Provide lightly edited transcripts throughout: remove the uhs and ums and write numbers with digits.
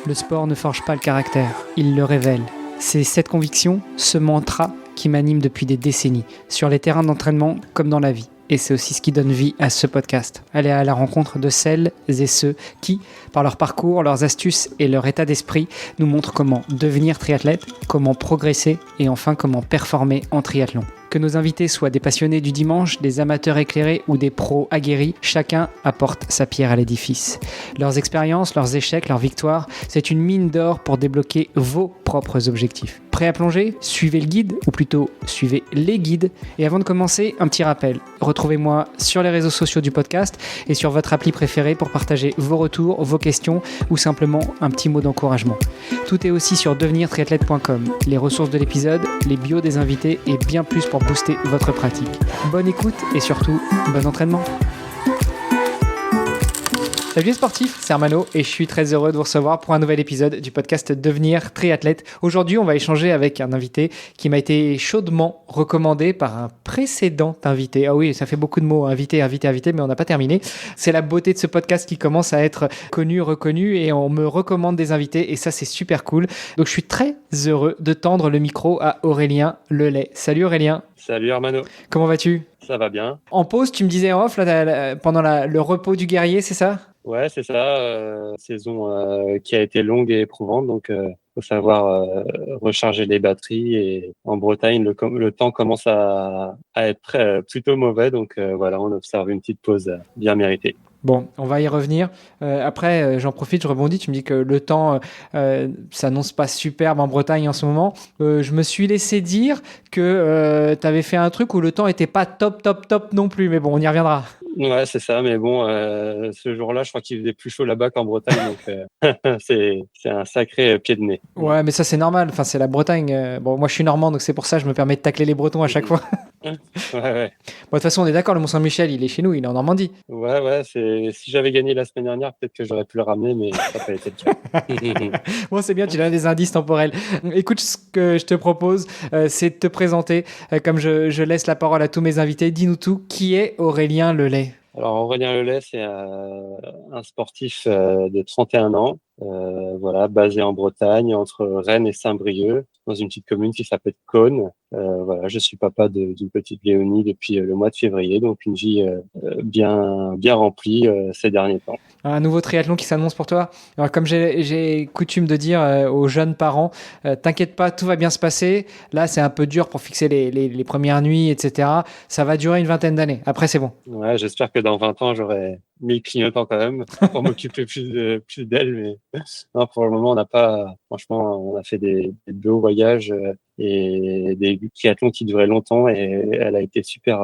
Le sport ne forge pas le caractère, il le révèle. C'est cette conviction, ce mantra qui m'anime depuis des décennies, sur les terrains d'entraînement comme dans la vie. Et c'est aussi ce qui donne vie à ce podcast. Aller à la rencontre de celles et ceux qui, par leur parcours, leurs astuces et leur état d'esprit, nous montrent comment devenir triathlète, comment progresser et enfin comment performer en triathlon. Que nos invités soient des passionnés du dimanche, des amateurs éclairés ou des pros aguerris, chacun apporte sa pierre à l'édifice. Leurs expériences, leurs échecs, leurs victoires, c'est une mine d'or pour débloquer vos propres objectifs. Prêt à plonger ? Suivez le guide, ou plutôt suivez les guides. Et avant de commencer, un petit rappel. Retrouvez-moi sur les réseaux sociaux du podcast et sur votre appli préférée pour partager vos retours, vos questions ou simplement un petit mot d'encouragement. Tout est aussi sur devenirtriathlète.com. Les ressources de l'épisode, les bios des invités et bien plus pour booster votre pratique. Bonne écoute et surtout, bon entraînement. Salut les sportifs, c'est Armano et je suis très heureux de vous recevoir pour un nouvel épisode du podcast Devenir triathlète. Aujourd'hui, on va échanger avec un invité qui m'a été chaudement recommandé par un précédent invité. Ah oui, ça fait beaucoup de mots, invité, mais on n'a pas terminé. C'est la beauté de ce podcast qui commence à être connu, reconnu et on me recommande des invités et ça, c'est super cool. Donc, je suis très heureux de tendre le micro à Aurélien Lelay. Salut Aurélien. Salut Armano. Comment vas-tu ? Ça va bien. En pause, tu me disais en off, là, pendant le repos du guerrier, c'est ça ? Ouais, c'est ça. Saison qui a été longue et éprouvante, donc faut savoir recharger les batteries. Et en Bretagne, le temps commence à être plutôt mauvais, donc voilà, on observe une petite pause bien méritée. Bon, on va y revenir. Après, j'en profite, je rebondis. Tu me dis que le temps s'annonce pas superbe en Bretagne en ce moment. Je me suis laissé dire que tu avais fait un truc où le temps était pas top non plus. Mais bon, on y reviendra. Ouais, c'est ça. Mais bon, ce jour-là, je crois qu'il faisait plus chaud là-bas qu'en Bretagne, donc c'est un sacré pied de nez. Ouais, mais ça c'est normal. Enfin, c'est la Bretagne. Bon, moi je suis normand, donc c'est pour ça que je me permets de tacler les Bretons à chaque fois. Ouais. Bon, de toute façon, on est d'accord. Le Mont-Saint-Michel, il est chez nous, il est en Normandie. Ouais, si j'avais gagné la semaine dernière, peut-être que j'aurais pu le ramener, mais ça n'a pas été le cas. Bon, c'est bien, tu donnes des indices temporels. Écoute, ce que je te propose, c'est de te présenter. Comme je laisse la parole à tous mes invités, dis-nous tout. Qui est Aurélien Lelay ? Alors Aurélien Lelay, c'est un sportif de 31 ans, voilà, basé en Bretagne, entre Rennes et Saint-Brieuc, dans une petite commune qui s'appelle Cosne. Voilà, je suis papa d'une petite Léonie depuis le mois de février, donc une vie bien remplie ces derniers temps. Un nouveau triathlon qui s'annonce pour toi. Alors, comme j'ai coutume de dire aux jeunes parents, t'inquiète pas, tout va bien se passer. Là, c'est un peu dur pour fixer les premières nuits, etc. Ça va durer une vingtaine d'années. Après, c'est bon. Ouais, j'espère que dans 20 ans, j'aurai 1000 clignotants quand même pour m'occuper plus d'elle. Mais non, pour le moment, on n'a pas. Franchement, on a fait des beaux voyages et des triathlons qui duraient longtemps et elle a été super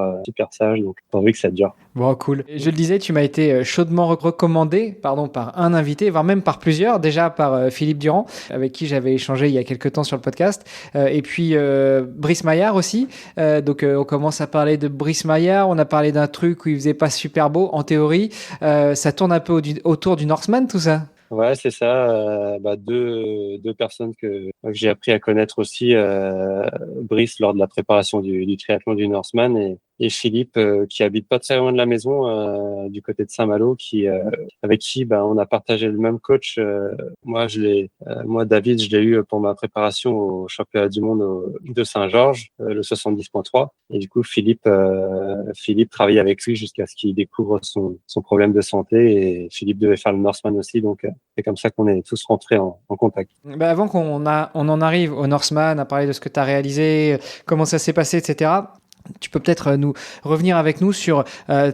sage. Donc, pourvu que ça dure. Bon, cool. Je le disais, tu m'as été chaudement recommandé par un invité, voire même par plusieurs. Déjà par Philippe Durand, avec qui j'avais échangé il y a quelques temps sur le podcast. Et puis Brice Maillard aussi. Donc on commence à parler de Brice Maillard. On a parlé d'un truc où il faisait pas super beau. En théorie, ça tourne un peu autour du Norseman, tout ça. Ouais, c'est ça. Deux personnes que j'ai appris à connaître aussi, Brice lors de la préparation du triathlon du Norseman et Philippe qui habite pas très loin de la maison, du côté de Saint-Malo, avec qui on a partagé le même coach. Moi David, je l'ai eu pour ma préparation au championnat du monde de Saint-Georges, le 70.3. Et du coup Philippe travaillait avec lui jusqu'à ce qu'il découvre son problème de santé. Et Philippe devait faire le Norseman aussi, donc c'est comme ça qu'on est tous rentrés en contact. Avant qu'on en arrive au Norseman, à parler de ce que tu as réalisé, comment ça s'est passé, etc., tu peux peut-être nous revenir avec nous sur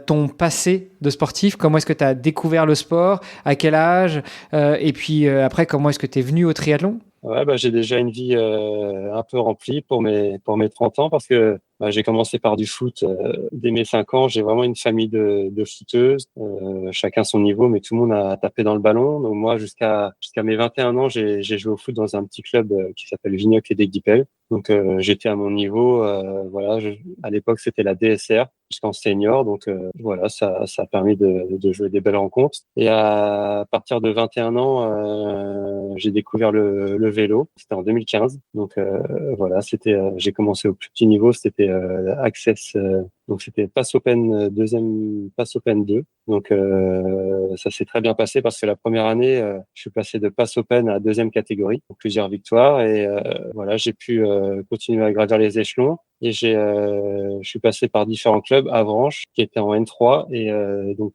ton passé de sportif. Comment est-ce que tu as découvert le sport ? À quel âge ? Et puis après, comment est-ce que tu es venu au triathlon ? Ouais, j'ai déjà une vie un peu remplie pour mes 30 ans parce que j'ai commencé par du foot dès mes 5 ans. J'ai vraiment une famille de footeuses, chacun son niveau, mais tout le monde a tapé dans le ballon. Donc moi, jusqu'à mes 21 ans, j'ai joué au foot dans un petit club qui s'appelle Vignoc et Guipel. Donc j'étais à mon niveau. Voilà, à l'époque, c'était la DSR jusqu'en senior. Donc voilà, ça a permis de jouer des belles rencontres. Et à partir de 21 ans, j'ai découvert le vélo. C'était en 2015. Donc voilà, j'ai commencé au plus petit niveau. C'était Access. Donc c'était Pass Open deuxième, Pass Open 2. Donc ça s'est très bien passé parce que la première année, je suis passé de Pass Open à deuxième catégorie, donc plusieurs victoires et voilà, j'ai pu continuer à gravir les échelons et je suis passé par différents clubs, Avranches qui était en N3 et donc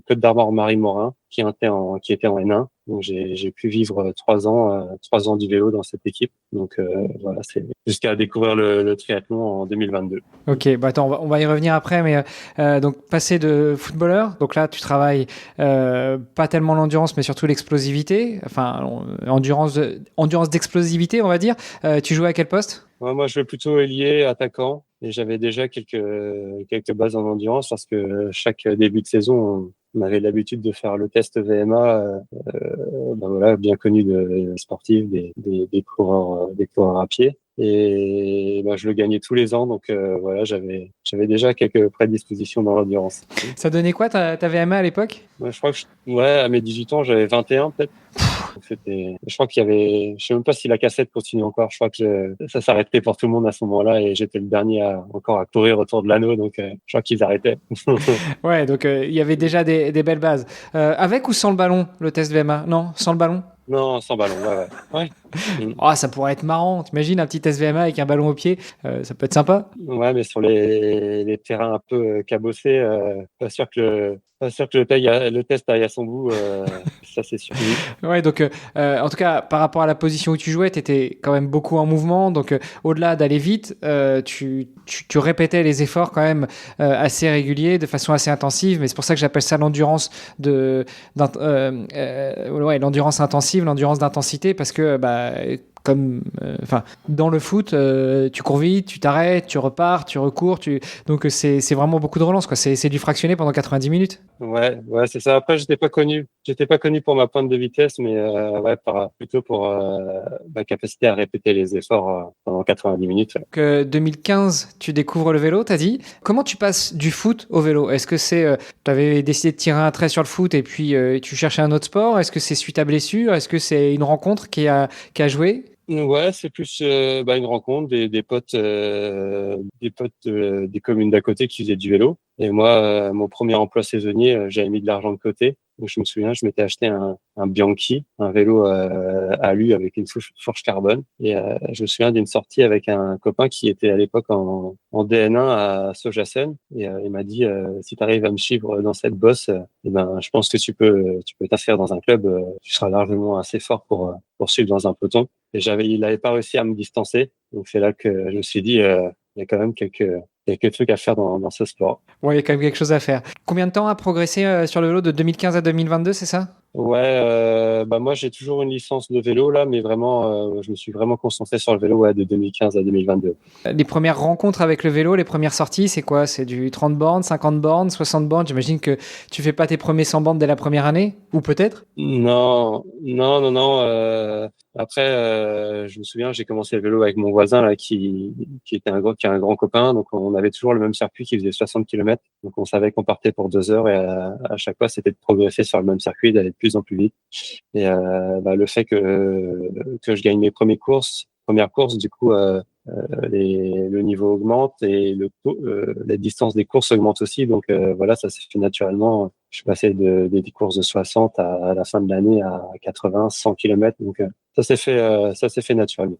Côte d'Armor Marie-Morin qui était en N1. Donc j'ai pu vivre 3 ans du vélo dans cette équipe. Donc voilà, c'est jusqu'à découvrir le triathlon en 2022. Ok, bah attends, on va y revenir après, mais donc passer de footballeur, donc là tu travailles pas tellement l'endurance, mais surtout l'explosivité, enfin endurance d'explosivité, on va dire. Tu jouais à quel poste? Ouais, moi, je vais plutôt ailier, attaquant, et j'avais déjà quelques bases en endurance parce que chaque début de saison, on avait l'habitude de faire le test VMA, ben voilà, bien connu de sportifs, des coureurs à pied. Et ben, je le gagnais tous les ans, donc voilà, j'avais déjà quelques prédispositions dans l'endurance. Ça donnait quoi ta VMA à l'époque? Ouais, je crois que ouais, à mes 18 ans, j'avais 21 peut-être. Donc je crois qu'il y avait, je sais même pas si la cassette continue encore. Je crois que ça s'arrêtait pour tout le monde à ce moment-là et j'étais le dernier encore à courir autour de l'anneau, donc je crois qu'ils arrêtaient. Ouais, donc il y avait déjà des belles bases. Avec ou sans le ballon, le test VMA? Non, sans le ballon? Non, sans ballon, ouais, ouais. Ouais. Oh, ça pourrait être marrant. T'imagines un petit test VMA avec un ballon au pied? Ça peut être sympa. Ouais, mais sur les terrains un peu cabossés, pas sûr que le test aille à son bout, ça c'est sûr. Ouais, donc en tout cas, par rapport à la position où tu jouais, tu étais quand même beaucoup en mouvement. Donc au-delà d'aller vite, tu répétais les efforts quand même assez réguliers, de façon assez intensive. Mais c'est pour ça que j'appelle ça l'endurance ouais, l'endurance intensive, l'endurance d'intensité, parce que comme dans le foot, tu cours vite, tu t'arrêtes, tu repars, tu recours, donc c'est vraiment beaucoup de relance, quoi. C'est du fractionné pendant 90 minutes. Ouais, c'est ça. Après, j'étais pas connu pour ma pointe de vitesse, mais ouais, plutôt pour ma capacité à répéter les efforts pendant 90 minutes. Ouais. Donc 2015, tu découvres le vélo, t'as dit. Comment tu passes du foot au vélo? Est-ce que tu avais décidé de tirer un trait sur le foot et puis tu cherchais un autre sport? Est-ce que c'est suite à blessure? Est-ce que c'est une rencontre qui a joué? Ouais, c'est plus une rencontre des potes des communes d'à côté qui faisaient du vélo. Et moi, mon premier emploi saisonnier, j'avais mis de l'argent de côté. Donc je me souviens, je m'étais acheté un Bianchi, un vélo alu avec une fourche carbone. Et je me souviens d'une sortie avec un copain qui était à l'époque en DN1 à Sojasen. Et il m'a dit, si tu arrives à me suivre dans cette bosse, eh ben, je pense que tu peux t'inscrire dans un club. Tu seras largement assez fort pour suivre dans un peloton. Et il n'avait pas réussi à me distancer. Donc c'est là que je me suis dit, il y a quand même quelques trucs à faire dans ce sport. Ouais, il y a quand même quelque chose à faire. Combien de temps a progressé sur le vélo de 2015 à 2022, c'est ça? Ouais, moi j'ai toujours une licence de vélo là, mais vraiment, je me suis vraiment concentré sur le vélo de 2015 à 2022. Les premières rencontres avec le vélo, les premières sorties, c'est quoi? C'est du 30 bornes, 50 bornes, 60 bornes? J'imagine que tu fais pas tes premiers 100 bornes dès la première année, ou peut-être? Non, non, non, non. Après, je me souviens, j'ai commencé le vélo avec mon voisin là, qui est un grand copain. Donc, on avait toujours le même circuit qui faisait 60 km. Donc, on savait qu'on partait pour 2 heures et à chaque fois, c'était de progresser sur le même circuit, d'aller de plus en plus vite. Et le fait que je gagne mes premières courses, du coup, le niveau augmente et la distance des courses augmente aussi. Donc voilà, ça s'est fait naturellement. Je suis passé des courses de 60 à la fin de l'année à 80, 100 km. Donc ça s'est fait naturellement.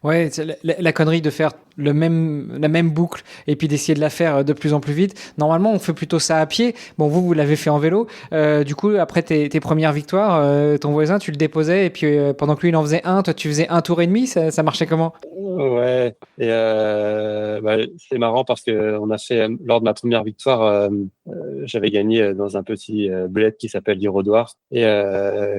Ouais, c'est la connerie de faire la même boucle et puis d'essayer de la faire de plus en plus vite. Normalement, on fait plutôt ça à pied. Bon, vous l'avez fait en vélo. Du coup, après tes premières victoires, ton voisin, tu le déposais et puis pendant que lui, il en faisait un, toi, tu faisais un tour et demi. Ça marchait comment? Ouais, et c'est marrant parce que on a fait lors de ma première victoire, j'avais gagné dans un petit bled qui s'appelle l'Irodoir et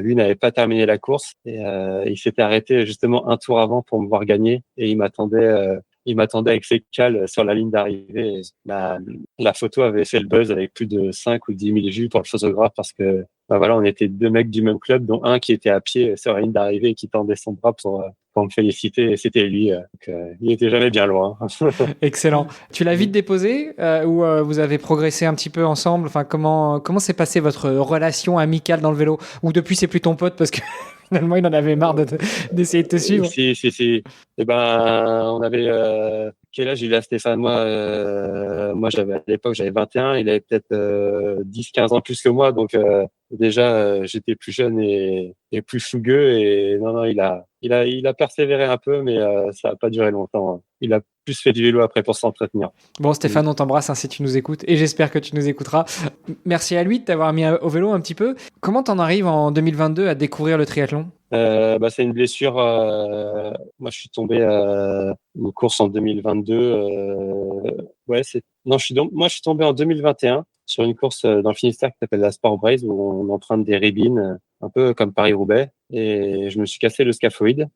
lui n'avait pas terminé la course et il s'était arrêté justement un tour avant pour me voir gagner et il m'attendait avec ses cales sur la ligne d'arrivée. La photo avait fait le buzz avec plus de 5 ou 10 000 vues pour le photographe parce que voilà, on était 2 mecs du même club, dont un qui était à pied sur la ligne d'arrivée et qui tendait son bras pour me féliciter. Et c'était lui. Donc, il était jamais bien loin. Excellent. Tu l'as vite déposé ou vous avez progressé un petit peu ensemble? Enfin, comment s'est passée votre relation amicale dans le vélo? Ou depuis, c'est plus ton pote parce que finalement, il en avait marre d'essayer de te suivre? Si. Eh ben, on avait Quel âge il a, Stéphane? Moi, à l'époque, j'avais 21. Il avait peut-être 10-15 ans plus que moi. Donc, déjà, j'étais plus jeune et plus fougueux. Et non, il a persévéré un peu, mais ça n'a pas duré longtemps. Il a plus fait du vélo après pour s'entretenir. Bon, Stéphane, on t'embrasse si tu nous écoutes, et j'espère que tu nous écouteras. Merci à lui de t'avoir mis au vélo un petit peu. Comment t'en arrives en 2022 à découvrir le triathlon? C'est une blessure. Moi, je suis tombé une course en 2022. Moi, je suis tombé en 2021 sur une course dans le Finistère qui s'appelle la Sport Braze où on emprunte des ribines, un peu comme Paris-Roubaix. Et je me suis cassé le scaphoïde.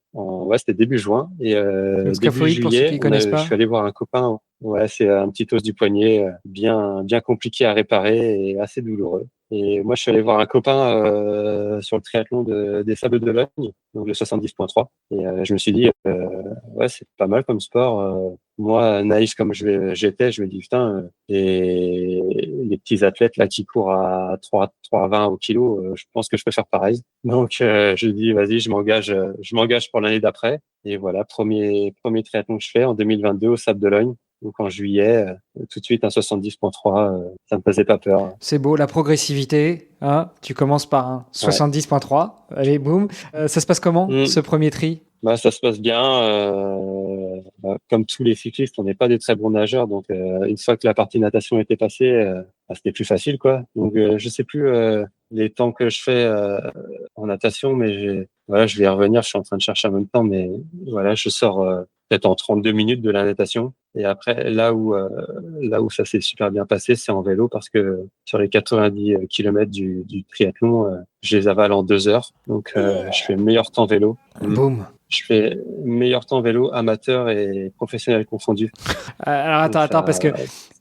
C'était début juin et Le début scaphoïde, pour ceux qui juillet, ne connaissent je pas. suis allé voir un copain. Ouais, c'est un petit os du poignet, bien compliqué à réparer et assez douloureux. Et moi, je suis allé voir un copain sur le triathlon des Sables d'Olonne, donc le 70.3. Et je me suis dit, c'est pas mal comme sport. Moi, naïf comme j'étais, je me dis, putain, les petits athlètes là qui courent à 3,20 au kilo, je pense que je peux faire pareil. Donc, je dis, vas-y, je m'engage pour l'année d'après. Et voilà, premier triathlon que je fais en 2022 au Sable d'Olonne. Donc en juillet, tout de suite un 70.3, ça me faisait pas peur. C'est beau, la progressivité. Hein, tu commences par un Ouais. 70.3. Allez, boum. Ça se passe comment, ce premier tri? Ça se passe bien. Comme tous les cyclistes, on n'est pas des très bons nageurs, donc une fois que la partie natation était passée, c'était plus facile, quoi. Donc je sais plus les temps que je fais en natation, mais je vais y revenir. Je suis en train de chercher en même temps, mais voilà, je sors peut-être en 32 minutes de la natation. Et après, là où ça s'est super bien passé, c'est en vélo parce que sur les 90 kilomètres du triathlon, je les avale en 2 heures. Donc je fais le meilleur temps vélo. Boum. Je fais meilleur temps vélo amateur et professionnel confondu. Alors attends, parce que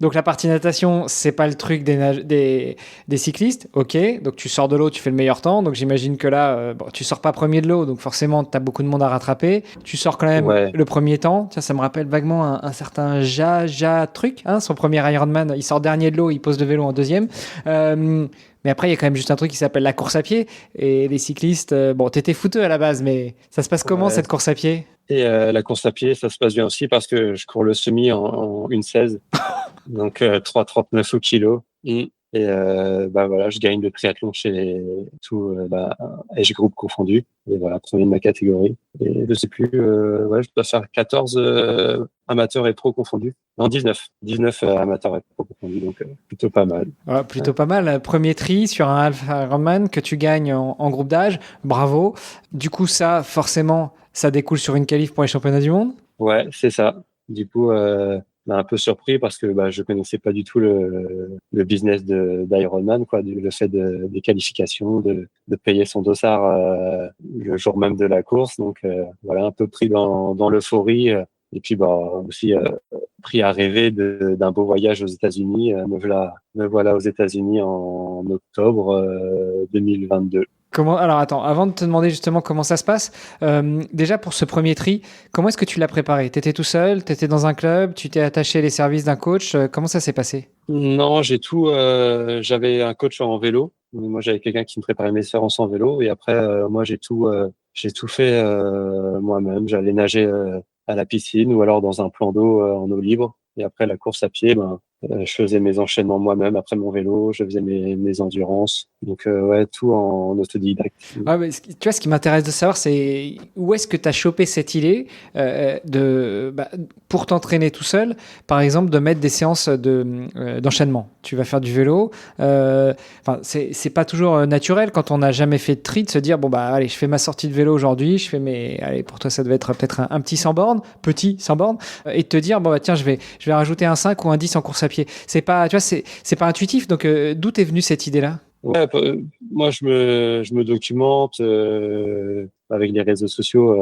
donc la partie natation, c'est pas le truc des cyclistes, ok. Donc tu sors de l'eau, tu fais le meilleur temps. Donc j'imagine que là, tu sors pas premier de l'eau, donc forcément tu as beaucoup de monde à rattraper. Tu sors quand même le premier temps. Tiens, ça me rappelle vaguement un certain Ja truc, hein, son premier Ironman. Il sort dernier de l'eau, il pose le vélo en deuxième. Mais après, il y a quand même juste un truc qui s'appelle la course à pied. Et les cyclistes, t'étais footeux à la base, mais ça se passe comment cette course à pied? Et la course à pied, ça se passe bien aussi parce que je cours le semi en 1,16, donc 3,39 au kilo. Et voilà, je gagne le triathlon chez tout âge groupe confondu. Et voilà, premier de ma catégorie. Et je sais plus, je dois faire 14 amateurs et pro confondus. Non, 19 amateurs et pro confondus, donc plutôt pas mal. Ouais, plutôt pas mal. Premier tri sur un Alpha Ironman que tu gagnes en groupe d'âge. Bravo. Du coup, ça, forcément, ça découle sur une qualif pour les championnats du monde? Ouais, c'est ça. Du coup, un peu surpris parce que je connaissais pas du tout le business d'Ironman, quoi, le fait des qualifications, de payer son dossard le jour même de la course. Donc voilà, un peu pris dans l'euphorie et puis aussi pris à rêver d'un beau voyage aux États-Unis. Me voilà aux États-Unis en octobre 2022. Alors attends, avant de te demander justement comment ça se passe, déjà pour ce premier tri, comment est-ce que tu l'as préparé? T'étais tout seul? T'étais dans un club? Tu t'es attaché les services d'un coach? Comment ça s'est passé? Non, j'avais un coach en vélo. Moi, j'avais quelqu'un qui me préparait mes séances en vélo. Et après, moi, j'ai tout fait moi-même. J'allais nager à la piscine ou alors dans un plan d'eau en eau libre. Et après la course à pied, je faisais mes enchaînements moi-même après mon vélo. Je faisais mes endurances. Donc, tout en autodidacte. Ah, mais tu vois, ce qui m'intéresse de savoir, c'est où est-ce que tu as chopé cette idée pour t'entraîner tout seul, par exemple, de mettre des séances d'enchaînement. Tu vas faire du vélo. C'est pas toujours naturel quand on n'a jamais fait de tri de se dire, allez, je fais ma sortie de vélo aujourd'hui, allez, pour toi, ça devait être peut-être un petit sans borne, et de te dire, tiens, je vais rajouter un 5 ou un 10 en course à pied. C'est pas, tu vois, c'est pas intuitif. Donc, d'où t'es venue cette idée-là? Ouais, moi je me documente avec les réseaux sociaux.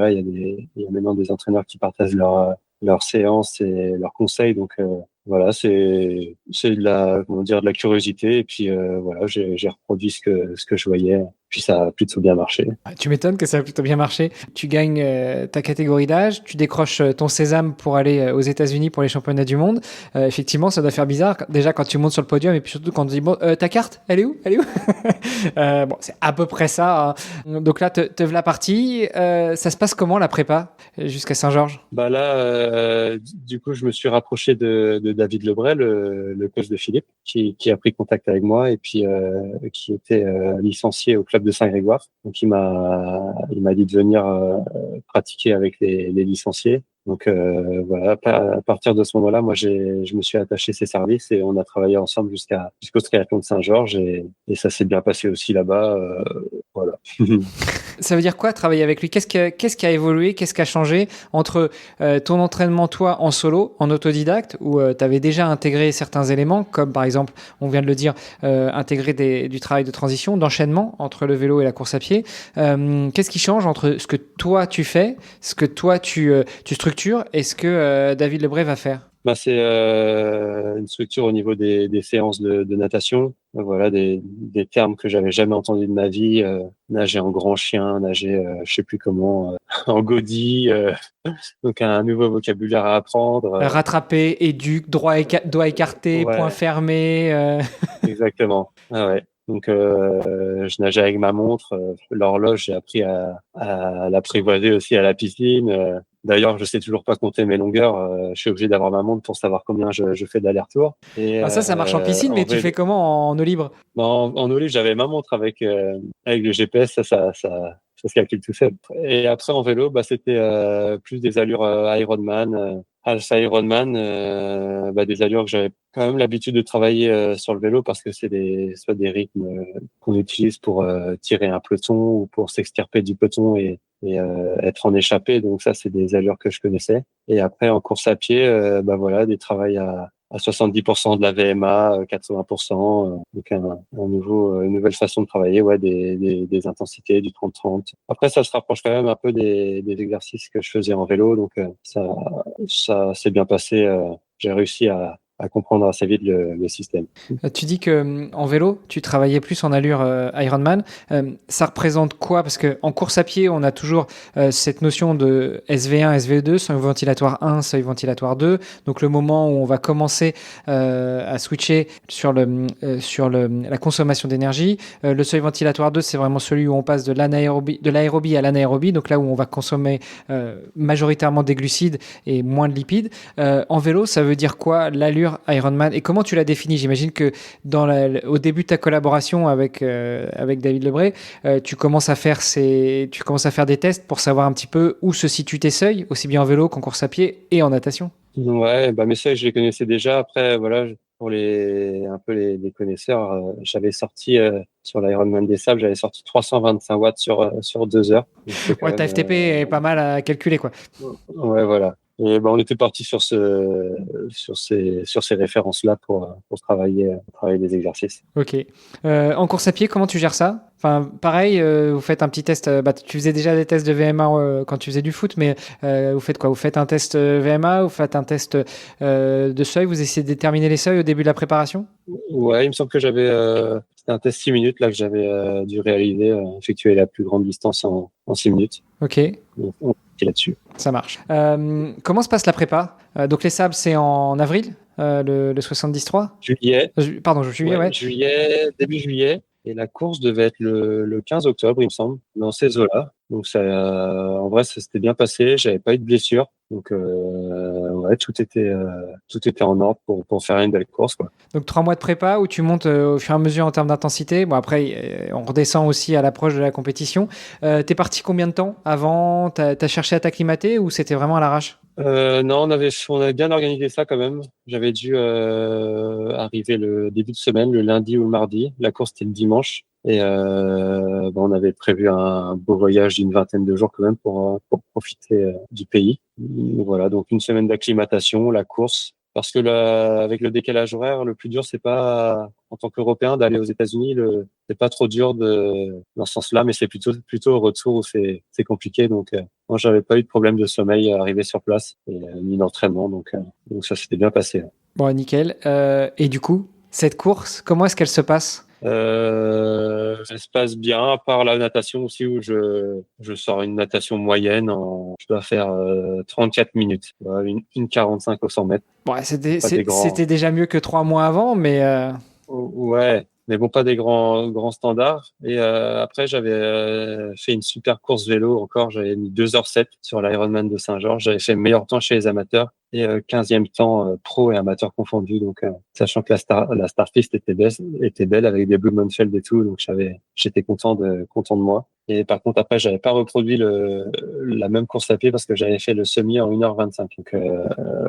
Il y a maintenant des entraîneurs qui partagent leurs séances et leurs conseils. Donc Voilà, c'est de la comment dire de la curiosité et puis voilà, j'ai reproduit ce que je voyais. Puis ça a plutôt bien marché. Ah, tu m'étonnes que ça a plutôt bien marché. Tu gagnes ta catégorie d'âge, tu décroches ton sésame pour aller aux États-Unis pour les championnats du monde. Effectivement, ça doit faire bizarre déjà quand tu montes sur le podium et puis surtout quand tu dis bon, ta carte, elle est où? Elle est où? Bon, c'est à peu près ça, hein. Donc là, te voilà parti. Ça se passe comment la prépa jusqu'à Saint-Georges? Bah là, du coup, je me suis rapproché de David Lebray, le coach de Philippe, qui a pris contact avec moi et puis qui était licencié au club de Saint-Grégoire. Donc il m'a dit de venir pratiquer avec les licenciés. Donc voilà, à partir de ce moment-là, moi je me suis attaché ses services et on a travaillé ensemble jusqu'au triathlon de Saint-Georges et ça s'est bien passé aussi là-bas. Voilà. Ça veut dire quoi travailler avec lui? Qu'est-ce qui a évolué? Qu'est-ce qui a changé entre ton entraînement, toi, en solo, en autodidacte, où tu avais déjà intégré certains éléments, comme par exemple, on vient de le dire, intégrer du travail de transition, d'enchaînement entre le vélo et la course à pied. Qu'est-ce qui change entre ce que toi tu fais, ce que toi tu structures et ce que David Lebray va faire? Bah, c'est une structure au niveau des séances de natation. Voilà, des termes que j'avais jamais entendus de ma vie. Nager en grand chien, nager, je sais plus comment, en godille. Donc un nouveau vocabulaire à apprendre. Rattraper, éduque, doigt écarté, point Ouais, fermé. exactement. Ah ouais. Donc je nageais avec ma montre, l'horloge. J'ai appris à l'apprivoiser aussi à la piscine. D'ailleurs, je sais toujours pas compter mes longueurs. Je suis obligé d'avoir ma montre pour savoir combien je fais d'aller-retour. Et Ah, ça marche en piscine, mais tu fais comment en eau libre? en olive, j'avais ma montre avec le GPS. Ça se calcule tout seul. Et après en vélo, bah c'était plus des allures Ironman, Half Ironman, bah, des allures que j'avais quand même l'habitude de travailler sur le vélo parce que c'est soit des rythmes qu'on utilise pour tirer un peloton ou pour s'extirper du peloton et être en échappée. Donc ça, c'est des allures que je connaissais. Et après, en course à pied, bah voilà, des travails à 70% de la VMA, 80%, donc une nouvelle façon de travailler, ouais, des intensités, du 30-30. Après, ça se rapproche quand même un peu des exercices que je faisais en vélo, donc ça s'est bien passé. J'ai réussi à comprendre assez vite le système. Tu dis que en vélo, tu travaillais plus en allure Ironman. Ça représente quoi? Parce que en course à pied, on a toujours cette notion de SV1, SV2, seuil ventilatoire 1, seuil ventilatoire 2. Donc le moment où on va commencer à switcher la consommation d'énergie. Le seuil ventilatoire 2, c'est vraiment celui où on passe de l'aérobie à l'anaérobie. Donc là où on va consommer majoritairement des glucides et moins de lipides. En vélo, ça veut dire quoi l'allure Ironman et comment tu l'as définie? J'imagine que au début de ta collaboration avec David Lebray, tu commences à faire des tests pour savoir un petit peu où se situent tes seuils, aussi bien en vélo qu'en course à pied et en natation. Ouais, bah mes seuils, je les connaissais déjà. Après, voilà, pour un peu les connaisseurs, j'avais sorti sur l'Ironman des Sables, j'avais sorti 325 watts sur 2 heures. Donc c'est quand Ouais, ta même FTP est pas mal à calculer, quoi. ouais, voilà. Et ben on était parti sur ces références-là pour travailler les exercices. Ok. En course à pied, comment tu gères ça? Enfin, pareil, vous faites un petit test. Bah, tu faisais déjà des tests de VMA quand tu faisais du foot, mais vous faites quoi? Vous faites un test VMA, vous faites un test de seuil, vous essayez de déterminer les seuils au début de la préparation? Ouais, il me semble que c'était un test 6 minutes là que j'avais dû réaliser, effectuer la plus grande distance en 6 minutes. Ok, Donc, on est là-dessus. ça marche. Comment se passe la prépa? Donc les sables, c'est en avril, le 73? Juillet, Pardon, juillet, ouais, ouais. juillet, début juillet. Et la course devait être le 15 octobre, il me semble, dans ces eaux-là. Donc ça, en vrai, ça s'était bien passé. J'avais pas eu de blessure. Donc ouais, tout était en ordre pour faire une belle course, quoi. Donc 3 mois de prépa où tu montes au fur et à mesure en termes d'intensité. Bon après, on redescend aussi à l'approche de la compétition. T'es parti combien de temps avant? T'as cherché à t'acclimater ou c'était vraiment à l'arrache? Non, on avait bien organisé ça quand même. J'avais dû arriver le début de semaine, le lundi ou le mardi. La course c'était le dimanche. Et on avait prévu un beau voyage d'une vingtaine de jours quand même pour profiter du pays. Voilà, donc une semaine d'acclimatation, la course. parce que là, avec le décalage horaire, le plus dur, c'est pas, en tant qu'Européen, d'aller aux États-Unis. C'est pas trop dur dans ce sens-là, mais c'est plutôt au retour où c'est compliqué. Donc, moi, j'avais pas eu de problème de sommeil arrivé sur place, ni d'entraînement. Donc ça s'était bien passé. Bon, nickel. Et du coup, cette course, comment est-ce qu'elle se passe? Ça se passe bien, à part la natation aussi où je sors une natation moyenne je dois faire 34 minutes, voilà, une 45 au 100 mètres. Bon, Pas des c'était grands, déjà mieux que 3 mois avant, mais ouais, mais bon, pas des grands standards. Et après, j'avais fait une super course vélo encore. J'avais mis 2h07 sur l'Ironman de Saint-Georges. J'avais fait meilleur temps chez les amateurs et 15e temps pro et amateur confondus. Donc, sachant que la Starfist était belle avec des Blue Mounfeld et tout. Donc, j'étais content de moi. Et par contre, après, j'avais pas reproduit la même course à pied parce que j'avais fait le semi en 1h25. Donc,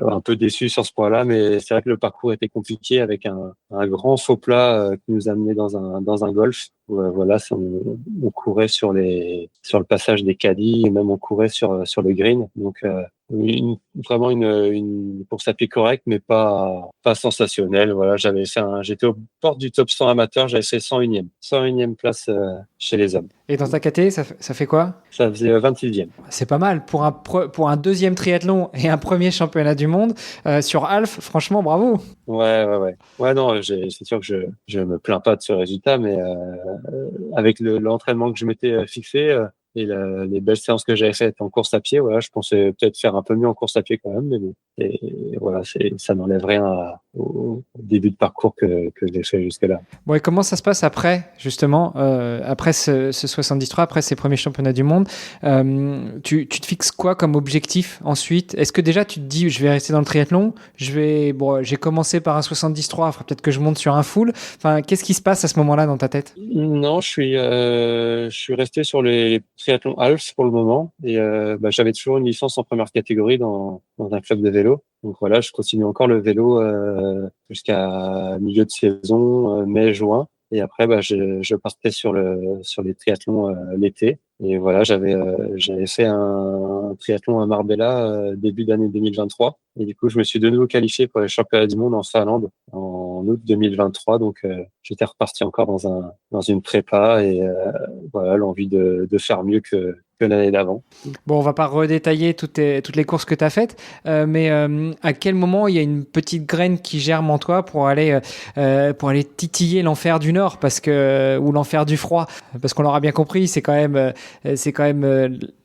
un peu déçu sur ce point-là, mais c'est vrai que le parcours était compliqué avec un grand faux plat qui nous amenait dans un golf. Voilà, on courait sur le passage des caddies et même on courait sur le green. Donc vraiment une course à pied correcte, mais pas sensationnelle. Voilà, j'étais aux portes du top 100 amateur, j'avais fait 101e place chez les hommes. et dans ta KT, ça fait quoi? Ça faisait 26e. C'est pas mal pour un deuxième triathlon et un premier championnat du monde sur Alf. Franchement, bravo. Ouais. Ouais, non, c'est sûr que je me plains pas de ce résultat, mais avec l'entraînement que je m'étais fixé et les belles séances que j'avais faites en course à pied, voilà, je pensais peut-être faire un peu mieux en course à pied quand même, mais bon. Et voilà, ça n'enlève rien au début de parcours que j'ai fait jusque-là. Bon, et comment ça se passe après, justement, après ce 73, après ces premiers championnats du monde? Tu te fixes quoi comme objectif ensuite? Est-ce que déjà tu te dis, je vais rester dans le triathlon, j'ai commencé par un 73, il faudra peut-être que je monte sur un full. Enfin, qu'est-ce qui se passe à ce moment-là dans ta tête? Non, je suis resté sur les triathlons half pour le moment et j'avais toujours une licence en première catégorie dans un club de vélo. Donc voilà, je continue encore le vélo jusqu'à milieu de saison, mai-juin. Et après, je partais sur les triathlons l'été. Et voilà, j'avais fait un triathlon à Marbella début d'année 2023. Et du coup, je me suis de nouveau qualifié pour les championnats du monde en Finlande en août 2023. Donc, j'étais reparti encore dans une prépa et voilà, l'envie de faire mieux que l'année d'avant. Bon, on va pas redétailler toutes les courses que tu as faites, mais à quel moment il y a une petite graine qui germe en toi pour aller titiller l'enfer du Nord ou l'enfer du froid? Parce qu'on l'aura bien compris, c'est quand même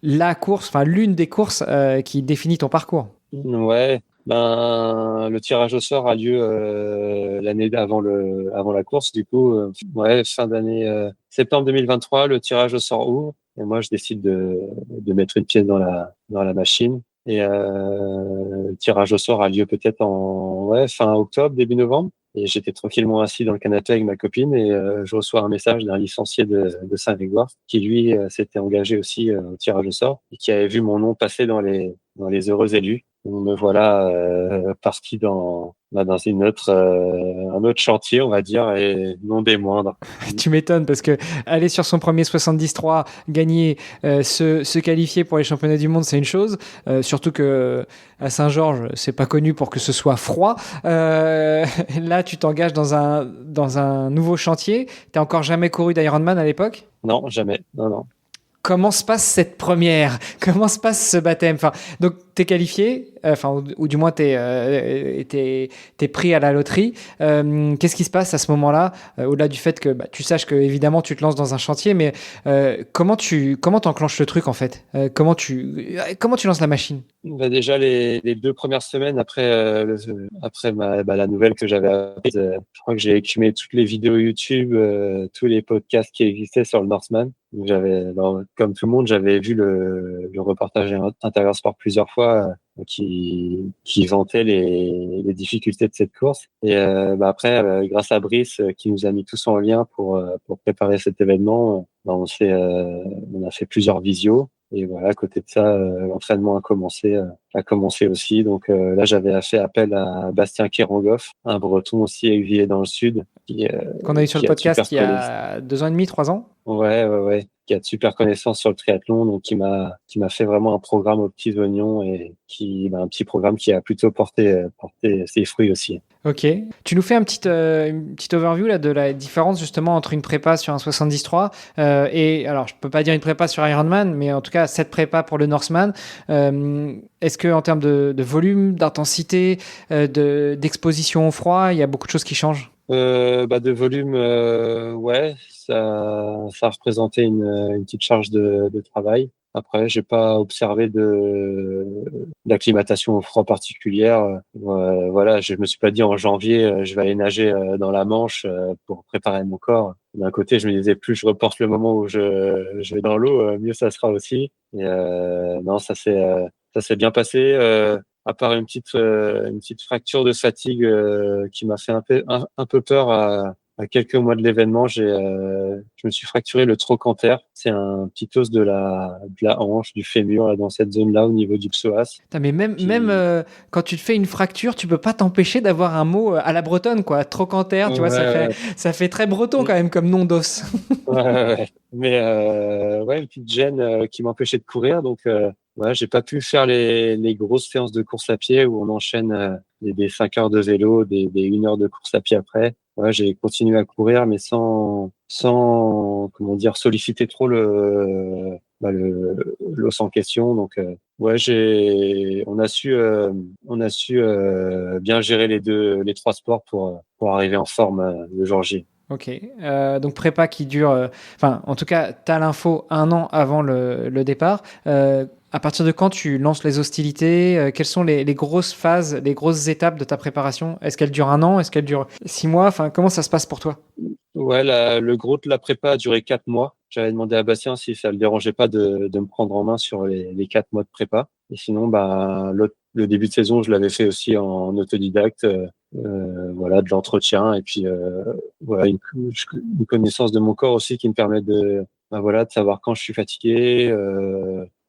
la course, enfin l'une des courses qui définit ton parcours. Ouais, le tirage au sort a lieu l'année avant la course. Du coup, ouais, fin d'année septembre 2023, le tirage au sort ouvre et moi je décide de mettre une pièce dans la machine. Et le tirage au sort a lieu peut-être fin octobre, début novembre. Et j'étais tranquillement assis dans le canapé avec ma copine et je reçois un message d'un licencié de Saint-Grégoire qui lui s'était engagé aussi au tirage au sort et qui avait vu mon nom passer dans les heureux élus. Me voilà parti dans un autre chantier, on va dire, et non des moindres. Tu m'étonnes parce que aller sur son premier 73, gagner, se qualifier pour les championnats du monde, c'est une chose. Surtout que à Saint-Georges, c'est pas connu pour que ce soit froid. Là, tu t'engages dans un nouveau chantier. T'as encore jamais couru d'Ironman à l'époque? Non, jamais. Non. Comment se passe cette première? Comment se passe ce baptême? Enfin, donc, t'es qualifié, ou du moins t'es pris à la loterie. Qu'est-ce qui se passe à ce moment-là, au-delà du fait que tu saches que évidemment tu te lances dans un chantier, mais comment t'enclenches le truc en fait? Comment tu lances la machine? Déjà les 2 premières semaines après la nouvelle que j'avais apprise, je crois que j'ai écumé toutes les vidéos YouTube, tous les podcasts qui existaient sur le Northman. Comme tout le monde, j'avais vu le reportage Intérieur Sport plusieurs fois qui vantait les difficultés de cette course. Et après, grâce à Brice qui nous a mis tous en lien pour préparer cet événement, on a fait plusieurs visios. Et voilà, à côté de ça, l'entraînement a commencé aussi. Donc là, j'avais fait appel à Bastien Kerangoff, un Breton aussi exilé dans le sud, Qu'on a eu sur le qui a de super podcast il y a 2 ans et demi, 3 ans. Ouais, qui a de super connaissances sur le triathlon, donc qui m'a fait vraiment un programme aux petits oignons et un petit programme qui a plutôt porté ses fruits aussi. Ok. Tu nous fais une petite overview là, de la différence justement entre une prépa sur un 73 et alors je peux pas dire une prépa sur Ironman, mais en tout cas cette prépa pour le Norseman. Est-ce que en termes de volume, d'intensité, d'exposition au froid, il y a beaucoup de choses qui changent? De volume, ouais, ça représentait une petite charge de travail. Après, j'ai pas observé d'acclimatation au froid particulière. Voilà, je me suis pas dit en janvier, je vais aller nager dans la Manche pour préparer mon corps. D'un côté, je me disais plus je reporte le moment où je vais dans l'eau, mieux ça sera aussi. Et non, ça s'est bien passé. À part une petite fracture de fatigue qui m'a fait un peu peur à quelques mois de l'événement, je me suis fracturé le trochanter. C'est un petit os de la hanche, du fémur, là, dans cette zone-là, au niveau du psoas. Putain, mais même Qui, quand tu te fais une fracture, tu peux pas t'empêcher d'avoir un mot à la bretonne, quoi. Trochanter, tu vois, ouais, ça fait très breton quand même comme nom d'os. ouais. Mais ouais, une petite gêne qui m'empêchait de courir, donc ouais, j'ai pas pu faire les grosses séances de course à pied où on enchaîne des 5 heures de vélo, des 1 heure de course à pied après. Ouais, j'ai continué à courir, mais sans comment dire solliciter trop l'os en question. Donc ouais, on a su bien gérer les trois sports pour arriver en forme le jour J. Ok, donc prépa qui dure, enfin en tout cas, tu as l'info 1 an avant le départ. À partir de quand tu lances les hostilités? Quelles sont les grosses phases, les grosses étapes de ta préparation? Est-ce qu'elle dure 1 an? Est-ce qu'elle dure 6 mois? Enfin, comment ça se passe pour toi? Ouais, le gros de la prépa a duré 4 mois. J'avais demandé à Bastien si ça le dérangeait pas de me prendre en main sur les 4 mois de prépa. Et sinon, le début de saison, je l'avais fait aussi en autodidacte, voilà, de l'entretien et puis voilà une connaissance de mon corps aussi qui me permet voilà, de savoir quand je suis fatigué.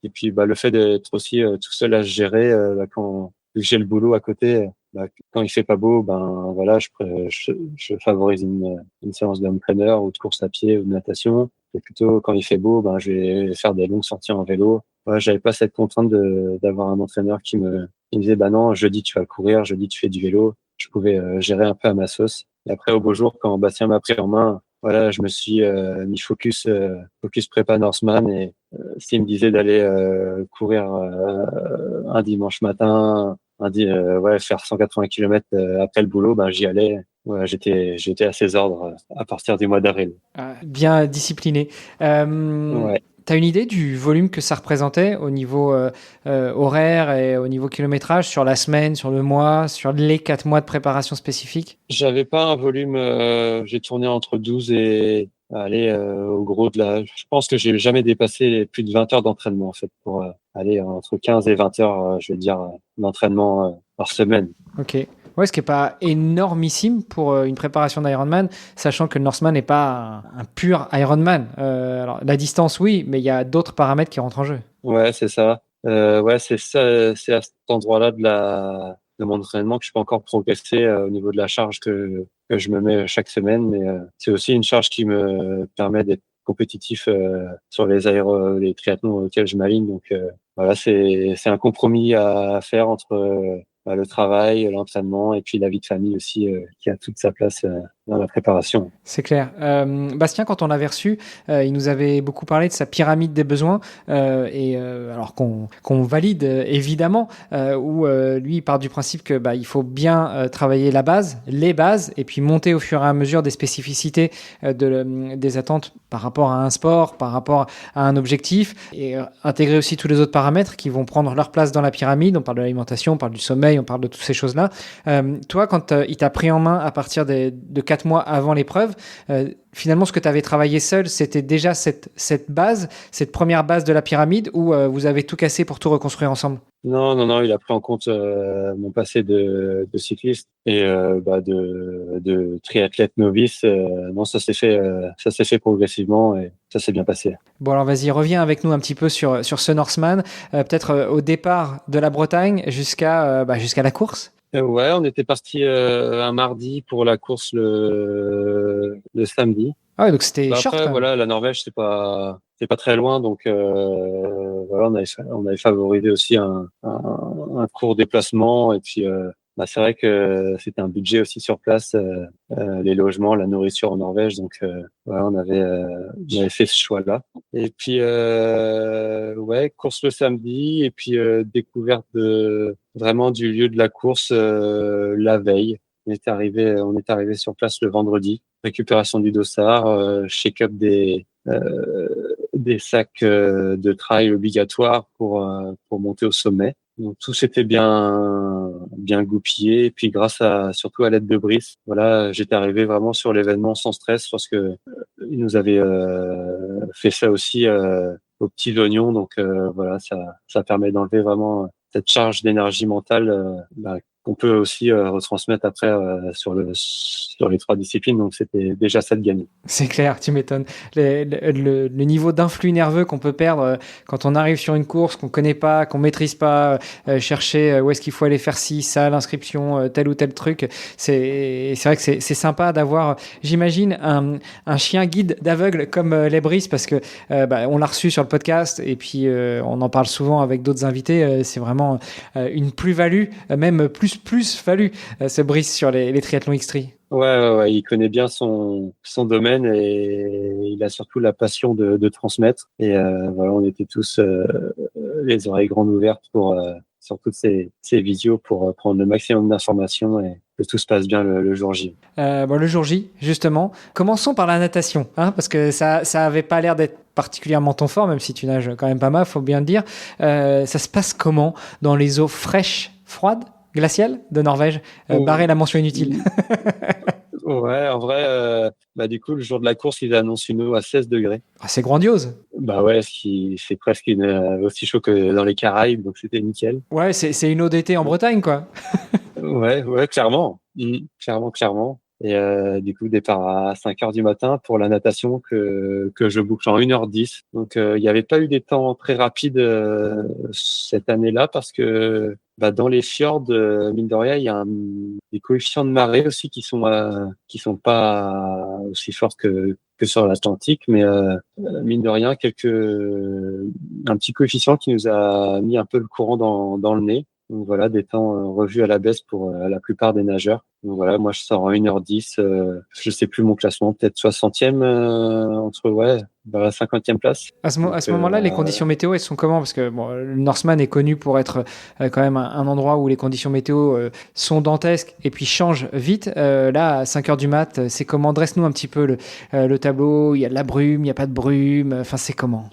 Et puis le fait d'être aussi tout seul à se gérer vu que j'ai le boulot à côté. Quand il fait pas beau, voilà, je favorise une séance d'entraîneur ou de course à pied ou de natation. Et plutôt quand il fait beau, je vais faire des longues sorties en vélo. Voilà, j'avais pas cette contrainte d'avoir un entraîneur qui me disait non, jeudi tu vas courir, jeudi tu fais du vélo. Je pouvais gérer un peu à ma sauce. Et après au beau jour, quand Bastien m'a pris en main, voilà, je me suis mis focus prépa Norseman et s'il me disait d'aller courir un dimanche matin, ouais, faire 180 km après le boulot, j'y allais. Ouais, j'étais à ses ordres à partir du mois d'avril. Bien discipliné. Ouais. Tu as une idée du volume que ça représentait au niveau horaire et au niveau kilométrage sur la semaine, sur le mois, sur les 4 mois de préparation spécifique? J'avais pas un volume, j'ai tourné entre 12 et aller au gros je pense que j'ai jamais dépassé plus de 20 heures d'entraînement en fait pour aller entre 15 et 20 heures, je vais dire, d'entraînement par semaine. Ok. Ouais, ce qui n'est pas énormissime pour une préparation d'Ironman, sachant que le Norseman n'est pas un pur Ironman. Alors, la distance, oui, mais il y a d'autres paramètres qui rentrent en jeu. Ouais, c'est ça. Ouais, c'est ça, c'est à cet endroit-là de mon entraînement que je peux encore progresser au niveau de la charge que je me mets chaque semaine. Mais c'est aussi une charge qui me permet d'être compétitif sur les triathlons auxquels je m'aligne. Donc voilà, c'est un compromis à faire entre le travail, l'entraînement et puis la vie de famille aussi qui a toute sa place dans la préparation. C'est clair. Bastien, quand on l'avait reçu, il nous avait beaucoup parlé de sa pyramide des besoins, alors qu'on valide évidemment, où lui il part du principe que il faut bien travailler la base, les bases, et puis monter au fur et à mesure des spécificités des attentes par rapport à un sport, par rapport à un objectif, et intégrer aussi tous les autres paramètres qui vont prendre leur place dans la pyramide. On parle de l'alimentation, on parle du sommeil, on parle de toutes ces choses-là. Toi, quand il t'a pris en main à partir de 4 mois avant l'épreuve, finalement, ce que tu avais travaillé seul, c'était déjà cette base, cette première base de la pyramide, où vous avez tout cassé pour tout reconstruire ensemble? Non, il a pris en compte mon passé de cycliste et de triathlète novice. Non, ça s'est fait progressivement et ça s'est bien passé. Bon, alors vas-y, reviens avec nous un petit peu sur ce Norseman, peut-être au départ de la Bretagne jusqu'à la course. Ouais, on était parti un mardi pour la course le samedi. Ah ouais, donc c'était Bah short après, quand même. voilà, la Norvège, c'est pas très loin, donc voilà, on avait favorisé aussi un court déplacement, et puis bah, c'est vrai que c'était un budget aussi sur place, les logements, la nourriture en Norvège, donc voilà, on avait fait ce choix-là. Et puis ouais, course le samedi, et puis découverte vraiment du lieu de la course la veille. On est arrivé sur place le vendredi. Récupération du dossard, check-up des sacs de trail obligatoires pour monter au sommet. Donc tout s'était bien goupillé. Et puis surtout à l'aide de Brice, voilà, j'étais arrivé vraiment sur l'événement sans stress parce que il nous avait fait ça aussi aux petits oignons. Donc voilà, ça permet d'enlever vraiment cette charge d'énergie mentale bah, qu'on peut aussi retransmettre après sur les 3 disciplines. Donc c'était déjà ça de gagner. C'est clair, tu m'étonnes. Le niveau d'influx nerveux qu'on peut perdre quand on arrive sur une course qu'on connaît pas, qu'on maîtrise pas, chercher où est-ce qu'il faut aller faire ci, ça, l'inscription, tel ou tel truc. C'est vrai que c'est sympa d'avoir, j'imagine, un chien guide d'aveugle comme les Brice, parce que bah, on l'a reçu sur le podcast et puis on en parle souvent avec d'autres invités. C'est vraiment une plus-value, même plus-value, ce Brice sur les triathlons X3. Ouais, il connaît bien son domaine et il a surtout la passion de transmettre. Et voilà, on était tous les oreilles grandes ouvertes pour sur toutes ces visios pour prendre le maximum d'informations et que tout se passe bien le jour J. Bon, le jour J, justement. Commençons par la natation, hein, parce que ça avait pas l'air d'être particulièrement ton fort, même si tu nages quand même pas mal, faut bien le dire. Ça se passe comment dans les eaux fraîches, froides, glaciales de Norvège? Barrer la mention inutile. Ouais, en vrai, bah du coup, le jour de la course, ils annoncent une eau à 16 degrés. Ah, c'est grandiose. Bah ouais, c'est presque aussi chaud que dans les Caraïbes, donc c'était nickel. Ouais, c'est une eau d'été en Bretagne, quoi. Ouais, clairement. Clairement. Et du coup, départ à 5 heures du matin pour la natation que je boucle en 1h10. Donc, il n'y avait pas eu des temps très rapides cette année-là parce que bah, dans les fjords, mine de rien, il y a des coefficients de marée aussi qui sont pas aussi forts que sur l'Atlantique, mais mine de rien, un petit coefficient qui nous a mis un peu le courant dans le nez. Donc voilà, des temps revus à la baisse pour la plupart des nageurs. Donc voilà, moi je sors en 1h10, je sais plus mon classement, peut-être 60e vers la 50e place. À Donc ce moment-là, les conditions météo, elles sont comment? Parce que bon, le Norseman est connu pour être quand même un endroit où les conditions météo sont dantesques et puis changent vite. Là, à 5 heures du mat, c'est comment? Dresse-nous un petit peu le tableau. Il y a de la brume, il n'y a pas de brume. Enfin, c'est comment?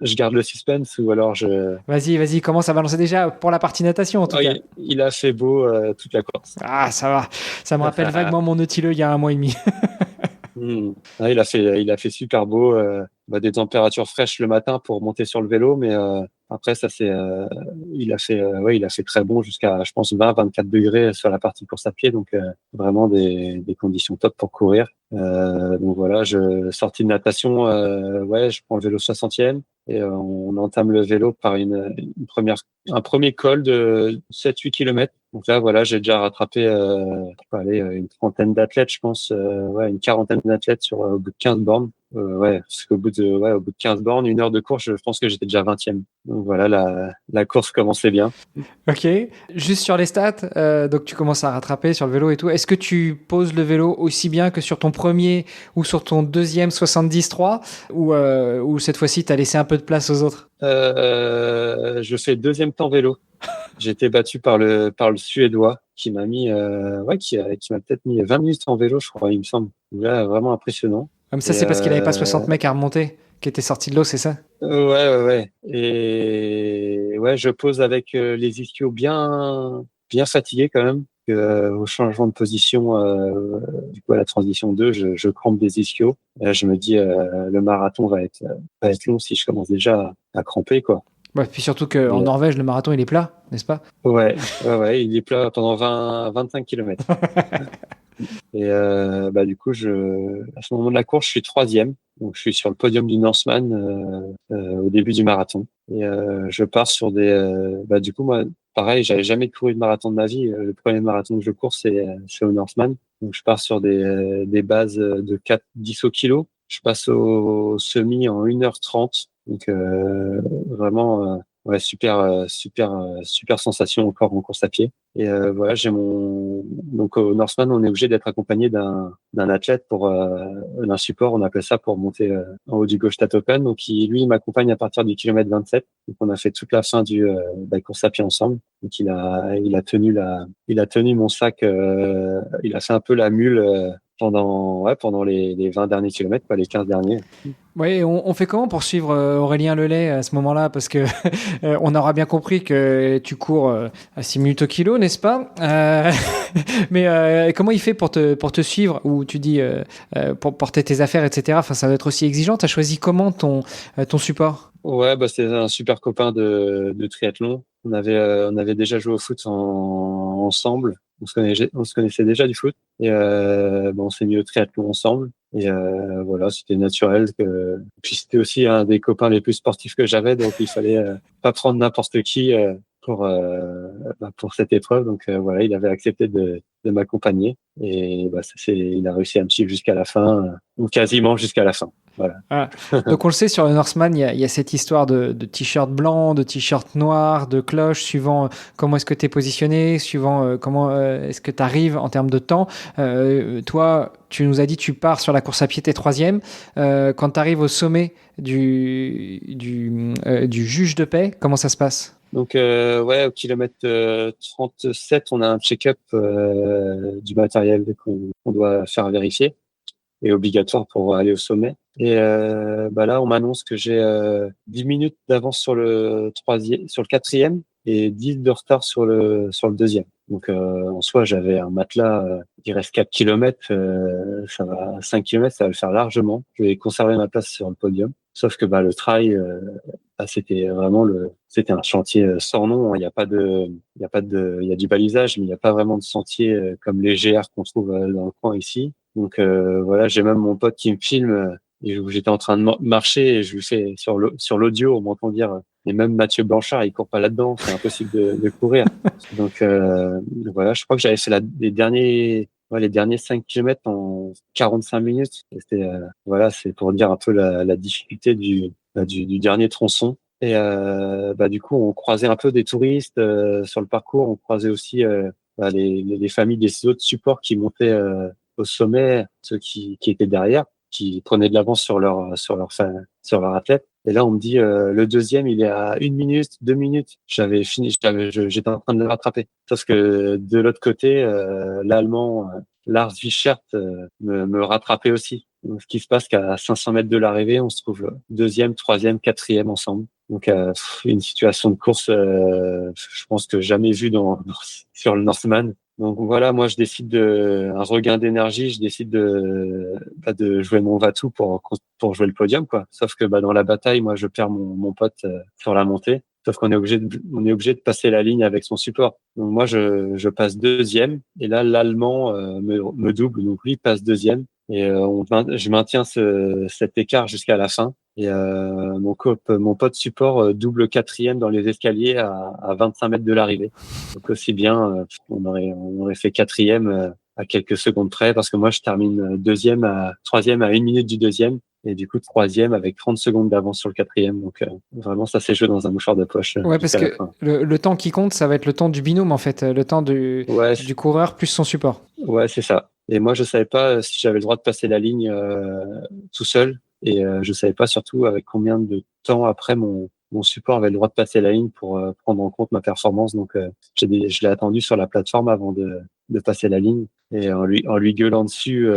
je garde le suspense ou alors je. Vas-y, commence à balancer déjà pour la partie natation en tout Oh, cas. il a fait beau toute la course. Ah, ça va. Ça me rappelle vaguement mon nautileux il y a 1 mois et demi. Ah, il a fait super beau, bah, des températures fraîches le matin pour monter sur le vélo, mais après ça il a fait très bon jusqu'à je pense 20-24 degrés sur la partie course à pied, donc vraiment des conditions top pour courir. Donc voilà, sortie de natation, ouais, je prends le vélo 60e et on entame le vélo par un premier col de 7-8 kilomètres. Donc là, voilà, j'ai déjà rattrapé une trentaine d'athlètes, je pense, ouais, une quarantaine d'athlètes au bout de 15 bornes. Ouais, parce qu'au au bout de 15 bornes, 1 heure de course, je pense que j'étais déjà 20e. Donc voilà, la course commençait bien. Ok. Juste sur les stats, donc tu commences à rattraper sur le vélo et tout. Est-ce que tu poses le vélo aussi bien que sur ton premier ou sur ton deuxième 73 ou cette fois-ci, tu as laissé un peu de place aux autres? Je fais deuxième temps vélo. J'ai été battu par le Suédois qui m'a mis, qui m'a peut-être mis 20 minutes en vélo, je crois, il me semble. Là, vraiment impressionnant. Comme ça, Et c'est parce qu'il avait pas 60 mecs à remonter qui étaient sortis de l'eau, c'est ça? ouais. Et ouais, je pose avec les ischios bien fatigués quand même. Au changement de position, du coup à la transition 2, je crampe des ischios. Et là, je me dis, le marathon va être long si je commence déjà à cramper, quoi. Ouais, puis surtout qu'en Et, Norvège, le marathon, il est plat, n'est-ce pas? ouais, il est plat pendant 25 kilomètres. Et bah du coup, à ce moment de la course, je suis troisième. Donc je suis sur le podium du Norseman au début du marathon. Et je pars sur du coup, moi, pareil, j'avais jamais couru de marathon de ma vie. Le premier marathon que je cours, c'est au Northman. Donc, je pars sur des bases de 4-10 au kilo. Je passe au semi en 1h30. Donc, vraiment, ouais, super sensation encore en course à pied. Et voilà, donc au Northman, on est obligé d'être accompagné d'un athlète pour d'un support, on appelle ça, pour monter en haut du Gauchstadt Open. Donc lui, il m'accompagne à partir du kilomètre 27. Donc on a fait toute la fin de la course à pied ensemble. Donc il a tenu mon sac, il a fait un peu la mule pendant les 20 derniers kilomètres, pas les 15 derniers. Oui, on fait comment pour suivre Aurélien Lelay à ce moment-là? Parce que on aura bien compris que tu cours à 6 minutes au kilo, n'est-ce pas? Mais comment il fait pour te suivre? Ou tu dis pour porter tes affaires, etc. Enfin, ça doit être aussi exigeant. Tu as choisi comment ton support? Ouais, c'est un super copain de triathlon. On avait déjà joué au foot ensemble. On se connaissait déjà du foot. Et on s'est mis au triathlon ensemble. Et voilà, c'était naturel. Puis c'était aussi un des copains les plus sportifs que j'avais, donc il fallait pas prendre n'importe qui pour cette épreuve. Donc voilà, il avait accepté de m'accompagner. Et il a réussi à me suivre jusqu'à la fin, ou quasiment jusqu'à la fin. Voilà. Voilà. Donc on le sait, sur le Northman, il y a cette histoire de t-shirt blanc, de t-shirt noir, de cloche, suivant comment est-ce que tu es positionné, suivant comment est-ce que tu arrives en termes de temps. Toi, tu nous as dit tu pars sur la course à pied, t'es troisième. Quand tu arrives au sommet du juge de paix, comment ça se passe? Donc ouais, au kilomètre 37, on a un check-up du matériel qu'on doit faire vérifier et obligatoire pour aller au sommet. Et là, on m'annonce que j'ai 10 minutes d'avance sur le quatrième et 10 de retard sur le deuxième. Donc en soi, j'avais un matelas qui reste 4 kilomètres, ça va 5 kilomètres, ça va le faire largement. Je vais conserver ma place sur le podium. Sauf que le trail, c'était un chantier sans nom. Il y a du balisage, mais il n'y a pas vraiment de sentier comme les GR qu'on trouve dans le coin ici. Donc voilà, j'ai même mon pote qui me filme et où j'étais en train de marcher et je lui fais sur l'audio, on m'entend dire et même Mathieu Blanchard, il court pas là-dedans, c'est impossible de courir. Donc voilà, je crois que j'avais fait les derniers 5 kilomètres en 45 minutes. Et voilà, c'est pour dire un peu la difficulté du dernier tronçon. Et du coup, on croisait un peu des touristes sur le parcours. On croisait aussi les familles des autres supports qui montaient au sommet, ceux qui étaient derrière, qui prenaient de l'avance sur leur athlète. Et là, on me dit le deuxième, il est à 1 minute, 2 minutes. J'avais fini, j'étais en train de le rattraper. Sauf que de l'autre côté, l'Allemand Lars Wiechert me rattrapait aussi. Donc, ce qui se passe qu'à 500 mètres de l'arrivée, on se trouve deuxième, troisième, quatrième ensemble. Donc une situation de course, je pense que jamais vue sur le Northman. Donc voilà, moi je décide un regain d'énergie, je décide de jouer mon va-tout pour jouer le podium, quoi. Sauf que dans la bataille, moi je perds mon pote sur la montée. Sauf qu'on est obligé de passer la ligne avec son support. Donc moi je passe deuxième et là l'Allemand me double, donc lui passe deuxième et je maintiens cet écart jusqu'à la fin. Et mon pote support double quatrième dans les escaliers à 25 mètres de l'arrivée. Donc aussi bien, on aurait fait quatrième à quelques secondes près parce que moi je termine troisième à 1 minute du deuxième et du coup troisième avec 30 secondes d'avance sur le quatrième. Donc vraiment ça s'est joué dans un mouchoir de poche Ouais, parce jusqu'à la que fin. le temps qui compte, ça va être le temps du binôme en fait, le temps Ouais, du coureur plus son support. ouais, c'est ça. Et moi je savais pas si j'avais le droit de passer la ligne tout seul. Et je savais pas surtout avec combien de temps après mon support avait le droit de passer la ligne pour prendre en compte ma performance. Donc je l'ai attendu sur la plateforme avant de passer la ligne et en lui gueulant dessus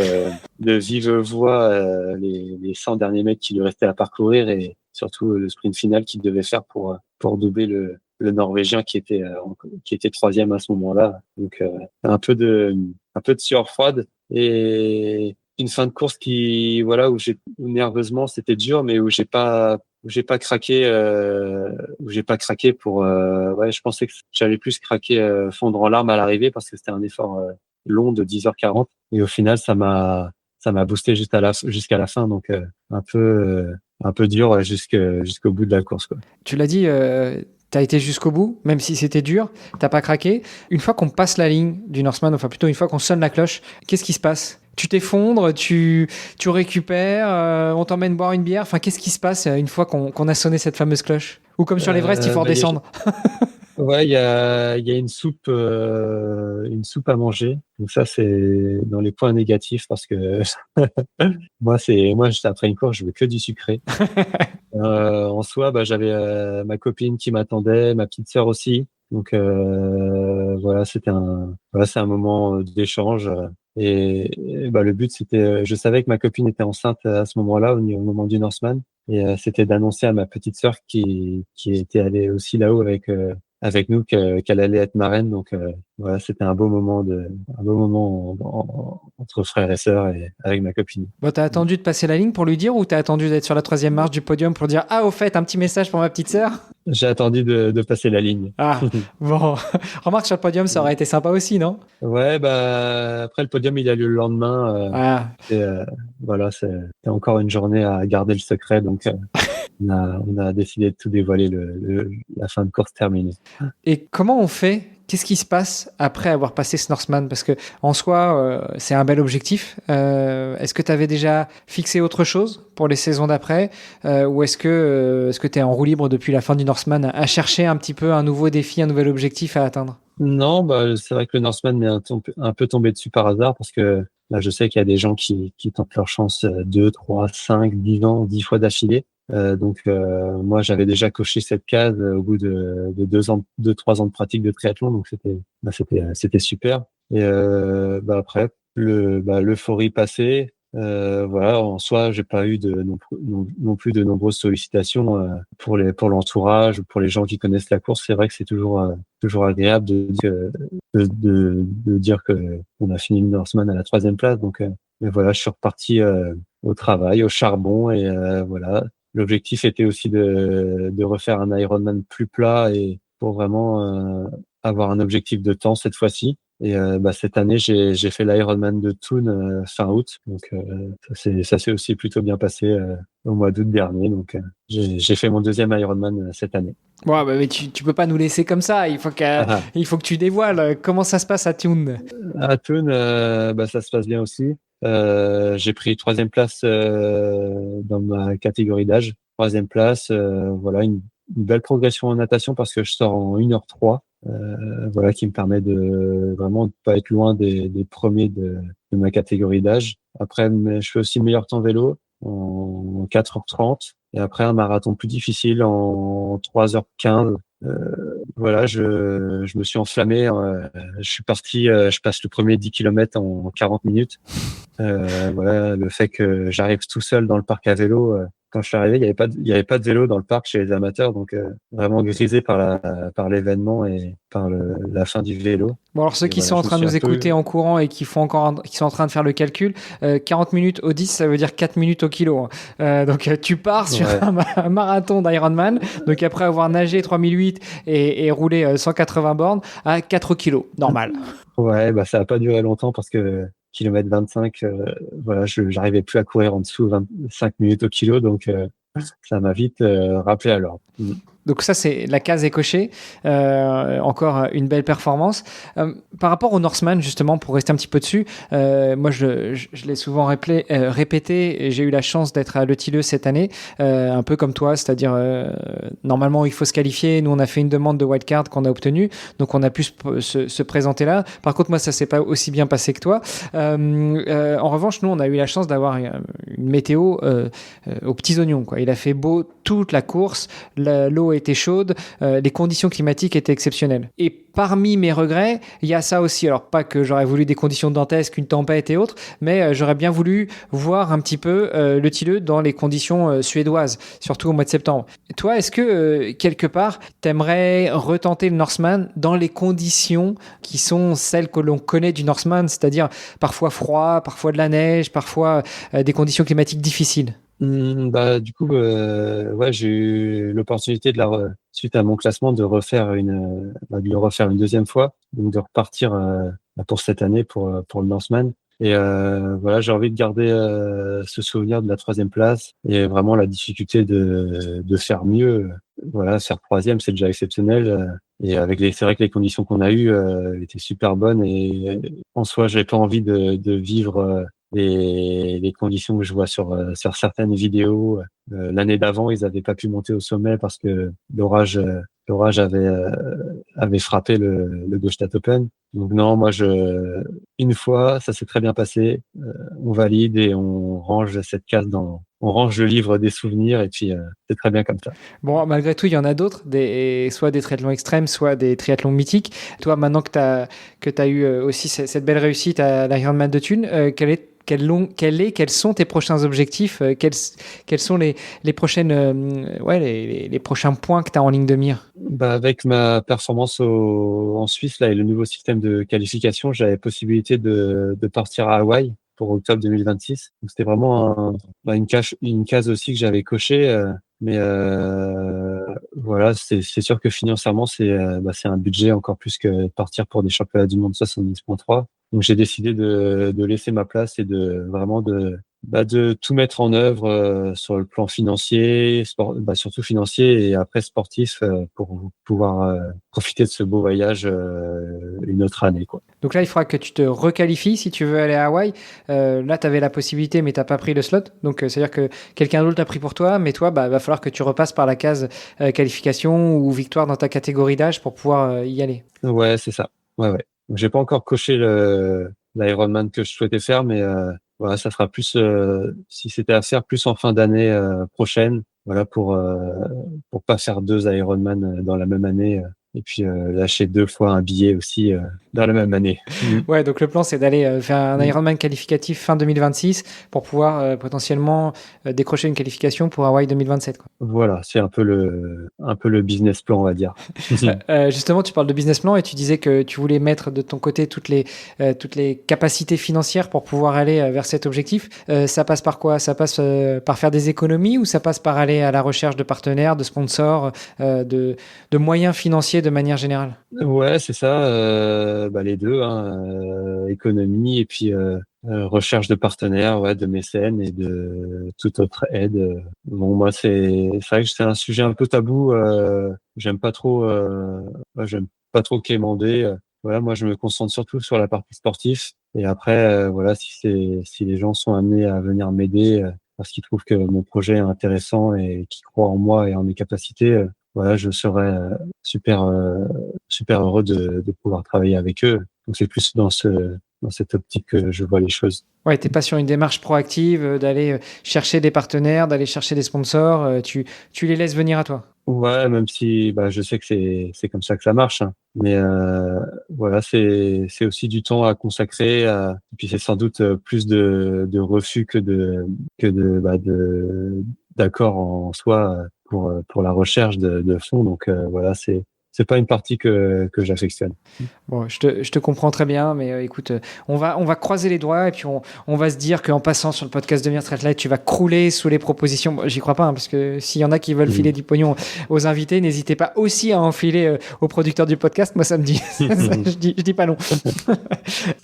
de vive voix les 100 derniers mètres qui lui restaient à parcourir et surtout le sprint final qu'il devait faire pour doubler le Norvégien qui était troisième à ce moment-là. Donc un peu de sueur froide et une fin de course où nerveusement c'était dur, mais où j'ai pas craqué je pensais que j'allais plus craquer, fondre en larmes à l'arrivée parce que c'était un effort long de 10h40 et au final ça m'a boosté jusqu'à la fin, donc un peu dur jusqu'au bout de la course, quoi. Tu l'as dit, tu as été jusqu'au bout, même si c'était dur, t'as pas craqué. Une fois qu'on passe la ligne du Norseman, enfin plutôt une fois qu'on sonne la cloche, qu'est-ce qui se passe? Tu t'effondres, tu récupères, on t'emmène boire une bière. Enfin, qu'est-ce qui se passe une fois qu'on a sonné cette fameuse cloche? Ou comme sur l'Everest, il faut redescendre. Ouais, il y a une soupe à manger. Donc ça, c'est dans les points négatifs parce que moi, juste après une course, je veux que du sucré. En soi, j'avais ma copine qui m'attendait, ma petite sœur aussi. Donc voilà, c'est un moment d'échange. Le but, c'était, je savais que ma copine était enceinte à ce moment-là, au moment du Norseman, et c'était d'annoncer à ma petite sœur qui était allée aussi là-haut avec nous qu'elle allait être marraine. Donc voilà, c'était un beau moment entre frères et sœurs et avec ma copine. Bon, t'as attendu de passer la ligne pour lui dire ou t'as attendu d'être sur la 3e marche du podium pour dire ah au fait un petit message pour ma petite sœur? J'ai attendu de passer la ligne. Ah bon, remarque sur le podium ça aurait été sympa aussi, non? Ouais, après le podium il a lieu le lendemain. Ah. Et voilà, c'était encore une journée à garder le secret, donc on a décidé de tout dévoiler la fin de course terminée. Et comment on fait? Qu'est-ce qui se passe après avoir passé ce Norseman? Parce que en soi, c'est un bel objectif. Est-ce que tu avais déjà fixé autre chose pour les saisons d'après? Ou est-ce que tu es en roue libre depuis la fin du Norseman à chercher un petit peu un nouveau défi, un nouvel objectif à atteindre? Non, c'est vrai que le Norseman m'est un peu tombé dessus par hasard parce que là, je sais qu'il y a des gens qui tentent leur chance 2, 3, 5, 10 ans, 10 fois d'affilée. Moi, j'avais déjà coché cette case au bout de 3 ans de pratique de triathlon, donc c'était super. Et après, l'euphorie passée. Voilà, en soi, j'ai pas eu non plus de nombreuses sollicitations pour l'entourage ou pour les gens qui connaissent la course. C'est vrai que c'est toujours agréable de dire que on a fini le Norseman à la 3e place. Donc, mais voilà, je suis reparti au travail, au charbon, et voilà. L'objectif était aussi de refaire un Ironman plus plat et pour vraiment avoir un objectif de temps cette fois-ci. Et cette année, j'ai fait l'Ironman de Thun fin août. Donc ça s'est aussi plutôt bien passé au mois d'août dernier. Donc j'ai fait mon 2e Ironman cette année. Ouais, mais tu peux pas nous laisser comme ça. Il faut que tu dévoiles comment ça se passe à Thun. À Thun, ça se passe bien aussi. J'ai pris 3e place dans ma catégorie d'âge. 3e place, voilà, une belle progression en natation parce que je sors en 1h03. Voilà, qui me permet de vraiment pas être loin des premiers de ma catégorie d'âge. Après, je fais aussi le meilleur temps vélo en 4h30 et après un marathon plus difficile en 3h15. Voilà, je me suis enflammé. Je suis parti, je passe le premier 10 km en 40 minutes. Voilà, le fait que j'arrive tout seul dans le parc à vélo. Quand je suis arrivé, il y avait pas de vélo dans le parc chez les amateurs, donc vraiment grisé par l'événement et par la fin du vélo. Bon, alors ceux qui sont en train de nous écouter en courant et qui sont en train de faire le calcul, 40 minutes au 10, ça veut dire 4 minutes au kilo. Donc tu pars sur un marathon d'Ironman, donc après avoir nagé 3008 et roulé 180 bornes à 4 kilos, normal. Ouais, ça a pas duré longtemps parce que kilomètre 25, voilà, j'arrivais plus à courir en dessous 25 minutes au kilo, donc ça m'a vite rappelé à l'ordre. Donc ça, c'est la case est cochée. Encore une belle performance. Par rapport au Norseman, justement, pour rester un petit peu dessus, moi, je l'ai souvent répété, et j'ai eu la chance d'être à Le Tilleux cette année, un peu comme toi, c'est-à-dire, normalement, il faut se qualifier. Nous, on a fait une demande de wildcard qu'on a obtenue, donc on a pu se présenter là. Par contre, moi, ça s'est pas aussi bien passé que toi. En revanche, nous, on a eu la chance d'avoir une météo aux petits oignons, quoi. Il a fait beau toute la course, l'eau était chaude, les conditions climatiques étaient exceptionnelles. Et parmi mes regrets, il y a ça aussi. Alors, pas que j'aurais voulu des conditions dantesques, une tempête et autres, mais j'aurais bien voulu voir un petit peu Le Tilleux dans les conditions suédoises, surtout au mois de septembre. Et toi, est-ce que, quelque part, t'aimerais retenter le Norseman dans les conditions qui sont celles que l'on connaît du Norseman, c'est-à-dire parfois froid, parfois de la neige, parfois des conditions climatiques difficiles? Du coup, ouais, j'ai eu l'opportunité suite à mon classement de le refaire une 2e fois, donc de repartir pour cette année pour le Norseman. Et voilà, j'ai envie de garder ce souvenir de la troisième place et vraiment la difficulté de faire mieux. Voilà, faire troisième, c'est déjà exceptionnel. Et c'est vrai que les conditions qu'on a eues étaient super bonnes. Et en soi, j'avais pas envie de vivre les conditions que je vois sur certaines vidéos. L'année d'avant, ils n'avaient pas pu monter au sommet parce que l'orage avait frappé le Gstaad Open. Donc non, une fois, ça s'est très bien passé. On valide et on range cette case on range le livre des souvenirs et puis c'est très bien comme ça. Bon, malgré tout, il y en a d'autres, soit des triathlons extrêmes, soit des triathlons mythiques. Toi, maintenant que t'as eu aussi cette belle réussite à l'Ironman de Thun, quels sont tes prochains objectifs? Quels sont les prochaines, les prochains points que tu as en ligne de mire? Bah, avec ma performance en Suisse là et le nouveau système de qualification, j'avais possibilité de partir à Hawaï pour octobre 2026. Donc c'était vraiment une case aussi que j'avais cochée. Mais voilà, c'est sûr que financièrement c'est un budget encore plus que partir pour des championnats du monde 70.3. Donc j'ai décidé de laisser ma place et de tout mettre en œuvre sur le plan financier, surtout financier et après sportif pour pouvoir profiter de ce beau voyage une autre année, quoi. Donc là, il faudra que tu te requalifies si tu veux aller à Hawaï. Là, tu avais la possibilité, mais tu n'as pas pris le slot. Donc, c'est-à-dire que quelqu'un d'autre l'a pris pour toi, mais toi, va falloir que tu repasses par la case qualification ou victoire dans ta catégorie d'âge pour pouvoir y aller. Ouais, c'est ça. Ouais, ouais. Donc, j'ai pas encore coché l'Ironman que je souhaitais faire, mais voilà, ça sera plus si c'était à faire plus en fin d'année prochaine. Voilà pour pas faire deux Ironman dans la même année et puis lâcher deux fois un billet aussi dans la même année. Ouais, donc le plan, c'est d'aller faire un Ironman qualificatif fin 2026 pour pouvoir potentiellement décrocher une qualification pour Hawaï 2027, quoi. Voilà, c'est un peu le business plan, on va dire. Justement, tu parles de business plan et tu disais que tu voulais mettre de ton côté toutes les capacités financières pour pouvoir aller vers cet objectif. Ça passe par quoi? Ça passe par faire des économies ou ça passe par aller à la recherche de partenaires, de sponsors, de moyens financiers de manière générale? Ouais, c'est ça, les deux, hein, économie et puis recherche de partenaires, ouais, de mécènes et de toute autre aide. Bon, moi, c'est vrai que c'est un sujet un peu tabou. J'aime pas trop quémander. Voilà, moi, je me concentre surtout sur la partie sportive. Et après, voilà, si les gens sont amenés à venir m'aider parce qu'ils trouvent que mon projet est intéressant et qu'ils croient en moi et en mes capacités, voilà, je serais super heureux de pouvoir travailler avec eux. Donc c'est plus dans cette optique que je vois les choses. Ouais, t'es pas sur une démarche proactive d'aller chercher des partenaires, d'aller chercher des sponsors. Tu les laisses venir à toi. Ouais, même si je sais que c'est comme ça que ça marche, hein. Mais voilà, c'est aussi du temps à consacrer. Et puis c'est sans doute plus de refus que d'accords en soi pour la recherche de fonds. Donc voilà, c'est pas une partie que j'affectionne. Bon, je te comprends très bien, mais écoute, on va croiser les doigts et puis on va se dire qu'en passant sur le podcast Devenir Triathlète, tu vas crouler sous les propositions. Bon, j'y crois pas, hein, parce que s'il y en a qui veulent filer du pognon aux invités, n'hésitez pas aussi à en filer aux producteurs du podcast. Moi, ça me dit, je dis pas non.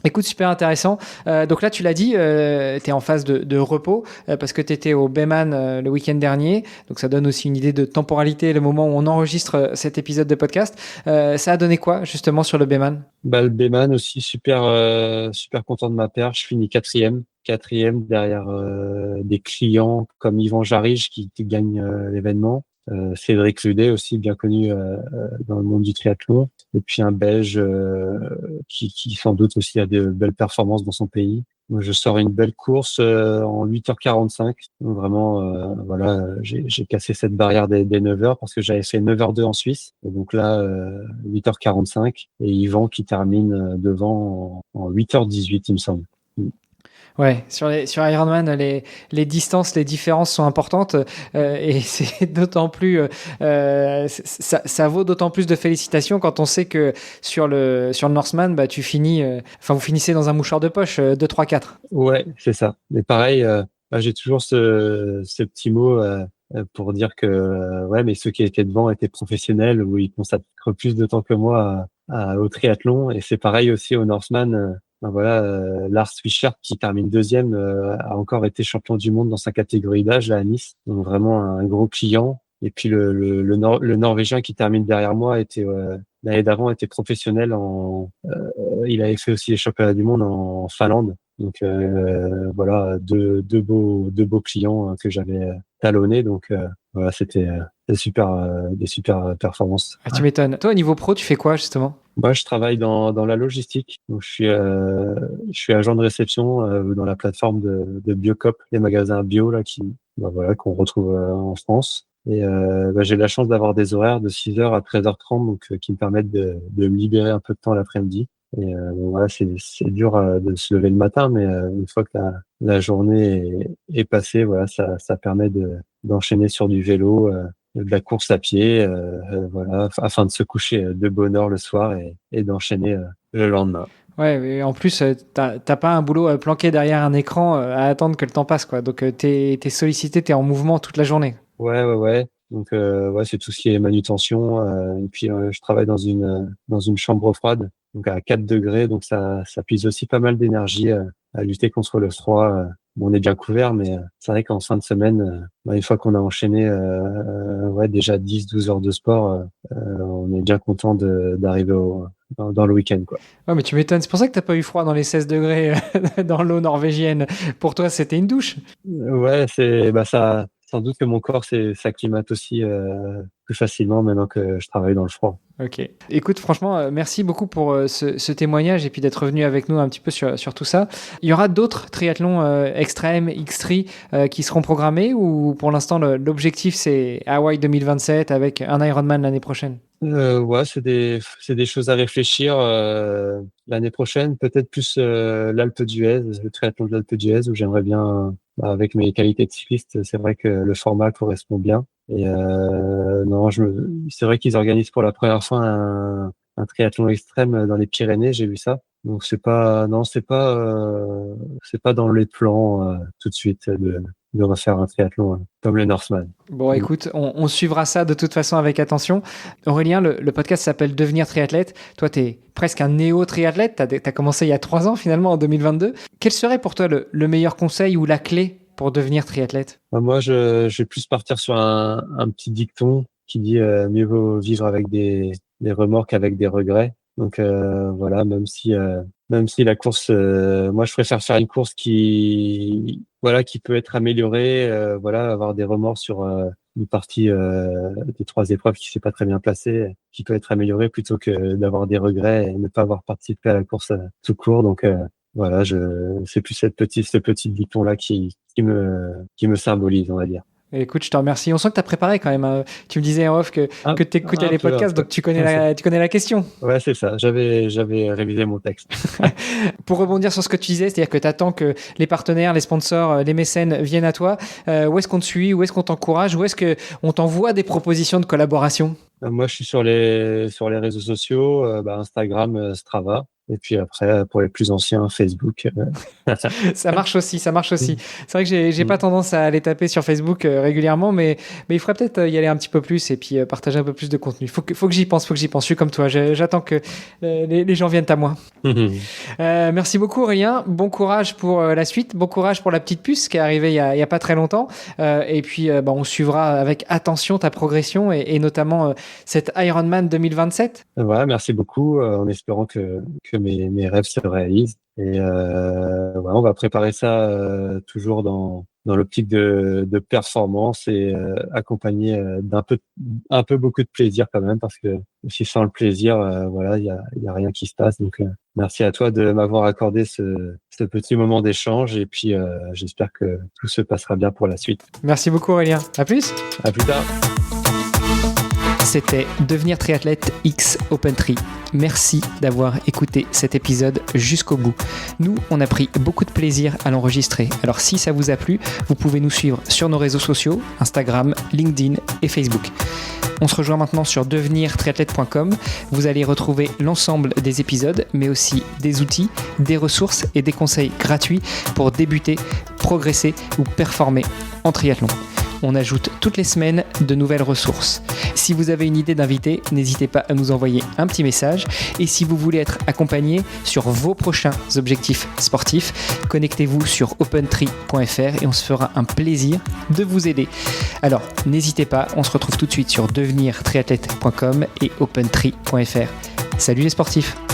Écoute, super intéressant. Donc là, tu l'as dit, tu es en phase de repos parce que tu étais au Bayman le week-end dernier. Donc ça donne aussi une idée de temporalité, le moment où on enregistre cet épisode de podcast. Ça a donné quoi, justement, sur le Bayman? Le Bayman aussi super content de ma perche. Je finis quatrième derrière des clients comme Yvan Jarige qui gagne l'événement. Cédric Ludet aussi bien connu dans le monde du triathlon. Et puis un Belge qui sans doute aussi a de belles performances dans son pays. Donc, je sors une belle course en 8h45. Donc vraiment, voilà, j'ai cassé cette barrière des 9h parce que j'avais fait 9h02 en Suisse. Et donc là, 8h45. Et Yvan qui termine devant en 8h18, il me semble. Ouais, sur Ironman, les distances, les différences sont importantes et c'est d'autant plus, ça vaut d'autant plus de félicitations quand on sait que sur le Norseman, vous finissez dans un mouchoir de poche 2, 3, 4. Ouais, c'est ça. Mais pareil, j'ai toujours ce petit mot pour dire que ouais, mais ceux qui étaient devant étaient professionnels ou ils consacrent plus de temps que moi au triathlon. Et c'est pareil aussi au Norseman. Lars Wiechert qui termine deuxième a encore été champion du monde dans sa catégorie d'âge là à Nice. Donc vraiment un gros client. Et puis le Norvégien qui termine derrière moi était l'année d'avant était professionnel il avait fait aussi les championnats du monde en Finlande. Donc deux beaux clients que j'avais talonnés. Donc voilà, c'était des super performances. Ah, tu m'étonnes. Toi, au niveau pro, tu fais quoi justement? Moi, je travaille dans la logistique. Donc, je suis agent de réception dans la plateforme de Biocop, les magasins bio là qu'on retrouve en France. Et j'ai la chance d'avoir des horaires de 6h à 13h30, donc qui me permettent de me libérer un peu de temps l'après-midi. Et c'est dur de se lever le matin, mais une fois que la journée est passée, voilà, ça permet d'enchaîner sur du vélo, de la course à pied, afin de se coucher de bonne heure le soir et d'enchaîner le lendemain. Ouais, mais en plus, t'as pas un boulot planqué derrière un écran à attendre que le temps passe, quoi. Donc, t'es sollicité, t'es en mouvement toute la journée. Ouais. Donc, c'est tout ce qui est manutention. Et puis, je travaille dans une chambre froide, donc à 4 degrés. Donc, ça puise aussi pas mal d'énergie à lutter contre le froid. On est bien couvert, mais c'est vrai qu'en fin de semaine, une fois qu'on a enchaîné déjà 10-12 heures de sport, on est bien content d'arriver dans le week-end, quoi. Ouais, mais tu m'étonnes. C'est pour ça que t'as pas eu froid dans les 16 degrés dans l'eau norvégienne. Pour toi, c'était une douche. Ouais, ça. Sans doute que mon corps s'acclimate aussi plus facilement maintenant que je travaille dans le froid. Ok. Écoute, franchement, merci beaucoup pour ce témoignage et puis d'être revenu avec nous un petit peu sur tout ça. Il y aura d'autres triathlons extrêmes, X-Tri, qui seront programmés ou pour l'instant l'objectif c'est Hawaï 2027 avec un Ironman l'année prochaine? C'est des choses à réfléchir l'année prochaine, peut-être plus l'Alpe d'Huez, le triathlon de l'Alpe d'Huez où j'aimerais bien, avec mes qualités de cycliste, c'est vrai que le format correspond bien. Et c'est vrai qu'ils organisent pour la première fois un triathlon extrême dans les Pyrénées, j'ai vu ça. Donc c'est pas dans les plans tout de suite de refaire un triathlon comme le Norseman. Bon, écoute, on suivra ça de toute façon avec attention. Aurélien, le podcast s'appelle Devenir triathlète. Toi, tu es presque un néo-triathlète. Tu as commencé il y a 3 ans finalement, en 2022. Quel serait pour toi le meilleur conseil ou la clé pour devenir triathlète? Moi, je vais plus partir sur un petit dicton qui dit mieux vaut vivre avec des remords qu'avec des regrets. Donc même si la course, moi je préfère faire une course qui peut être améliorée, avoir des remords sur une partie des 3 épreuves qui s'est pas très bien placée, qui peut être améliorée plutôt que d'avoir des regrets et ne pas avoir participé à la course tout court. Donc c'est plus ce petit dicton là qui me symbolise, on va dire. Écoute, je te remercie. On sent que tu as préparé quand même. Tu me disais en off que tu écoutais les podcasts, donc tu connais la question. Ouais, c'est ça. J'avais révisé mon texte. Pour rebondir sur ce que tu disais, c'est-à-dire que tu attends que les partenaires, les sponsors, les mécènes viennent à toi. Où est-ce qu'on te suit? Où est-ce qu'on t'encourage? Où est-ce qu'on t'envoie des propositions de collaboration? Moi, je suis sur les réseaux sociaux, Instagram, Strava. Et puis après, pour les plus anciens, Facebook. Ça marche aussi. C'est vrai que j'ai pas tendance à aller taper sur Facebook régulièrement, mais il faudrait peut-être y aller un petit peu plus et puis partager un peu plus de contenu. Faut que j'y pense. Je suis comme toi. J'attends que les gens viennent à moi. Merci beaucoup, Aurélien. Bon courage pour la suite. Bon courage pour la petite puce qui est arrivée il y a pas très longtemps. Et puis, on suivra avec attention ta progression et notamment cet Ironman 2027. Voilà, merci beaucoup. En espérant que mes rêves se réalisent. Et on va préparer ça toujours dans l'optique de performance et accompagné un peu beaucoup de plaisir quand même, parce que si sans le plaisir, il y a rien qui se passe. Donc merci à toi de m'avoir accordé ce petit moment d'échange et puis j'espère que tout se passera bien pour la suite. Merci beaucoup, Aurélien. À plus. À plus tard. C'était Devenir triathlète X Open Tri. Merci d'avoir écouté cet épisode jusqu'au bout. Nous, on a pris beaucoup de plaisir à l'enregistrer. Alors si ça vous a plu, vous pouvez nous suivre sur nos réseaux sociaux, Instagram, LinkedIn et Facebook. On se rejoint maintenant sur devenirtriathlète.com. Vous allez retrouver l'ensemble des épisodes, mais aussi des outils, des ressources et des conseils gratuits pour débuter, progresser ou performer en triathlon. on ajoute toutes les semaines de nouvelles ressources. Si vous avez une idée d'invité, n'hésitez pas à nous envoyer un petit message. Et si vous voulez être accompagné sur vos prochains objectifs sportifs, connectez-vous sur opentree.fr et on se fera un plaisir de vous aider. Alors, n'hésitez pas, on se retrouve tout de suite sur devenirtriathlète.com et opentree.fr. Salut les sportifs!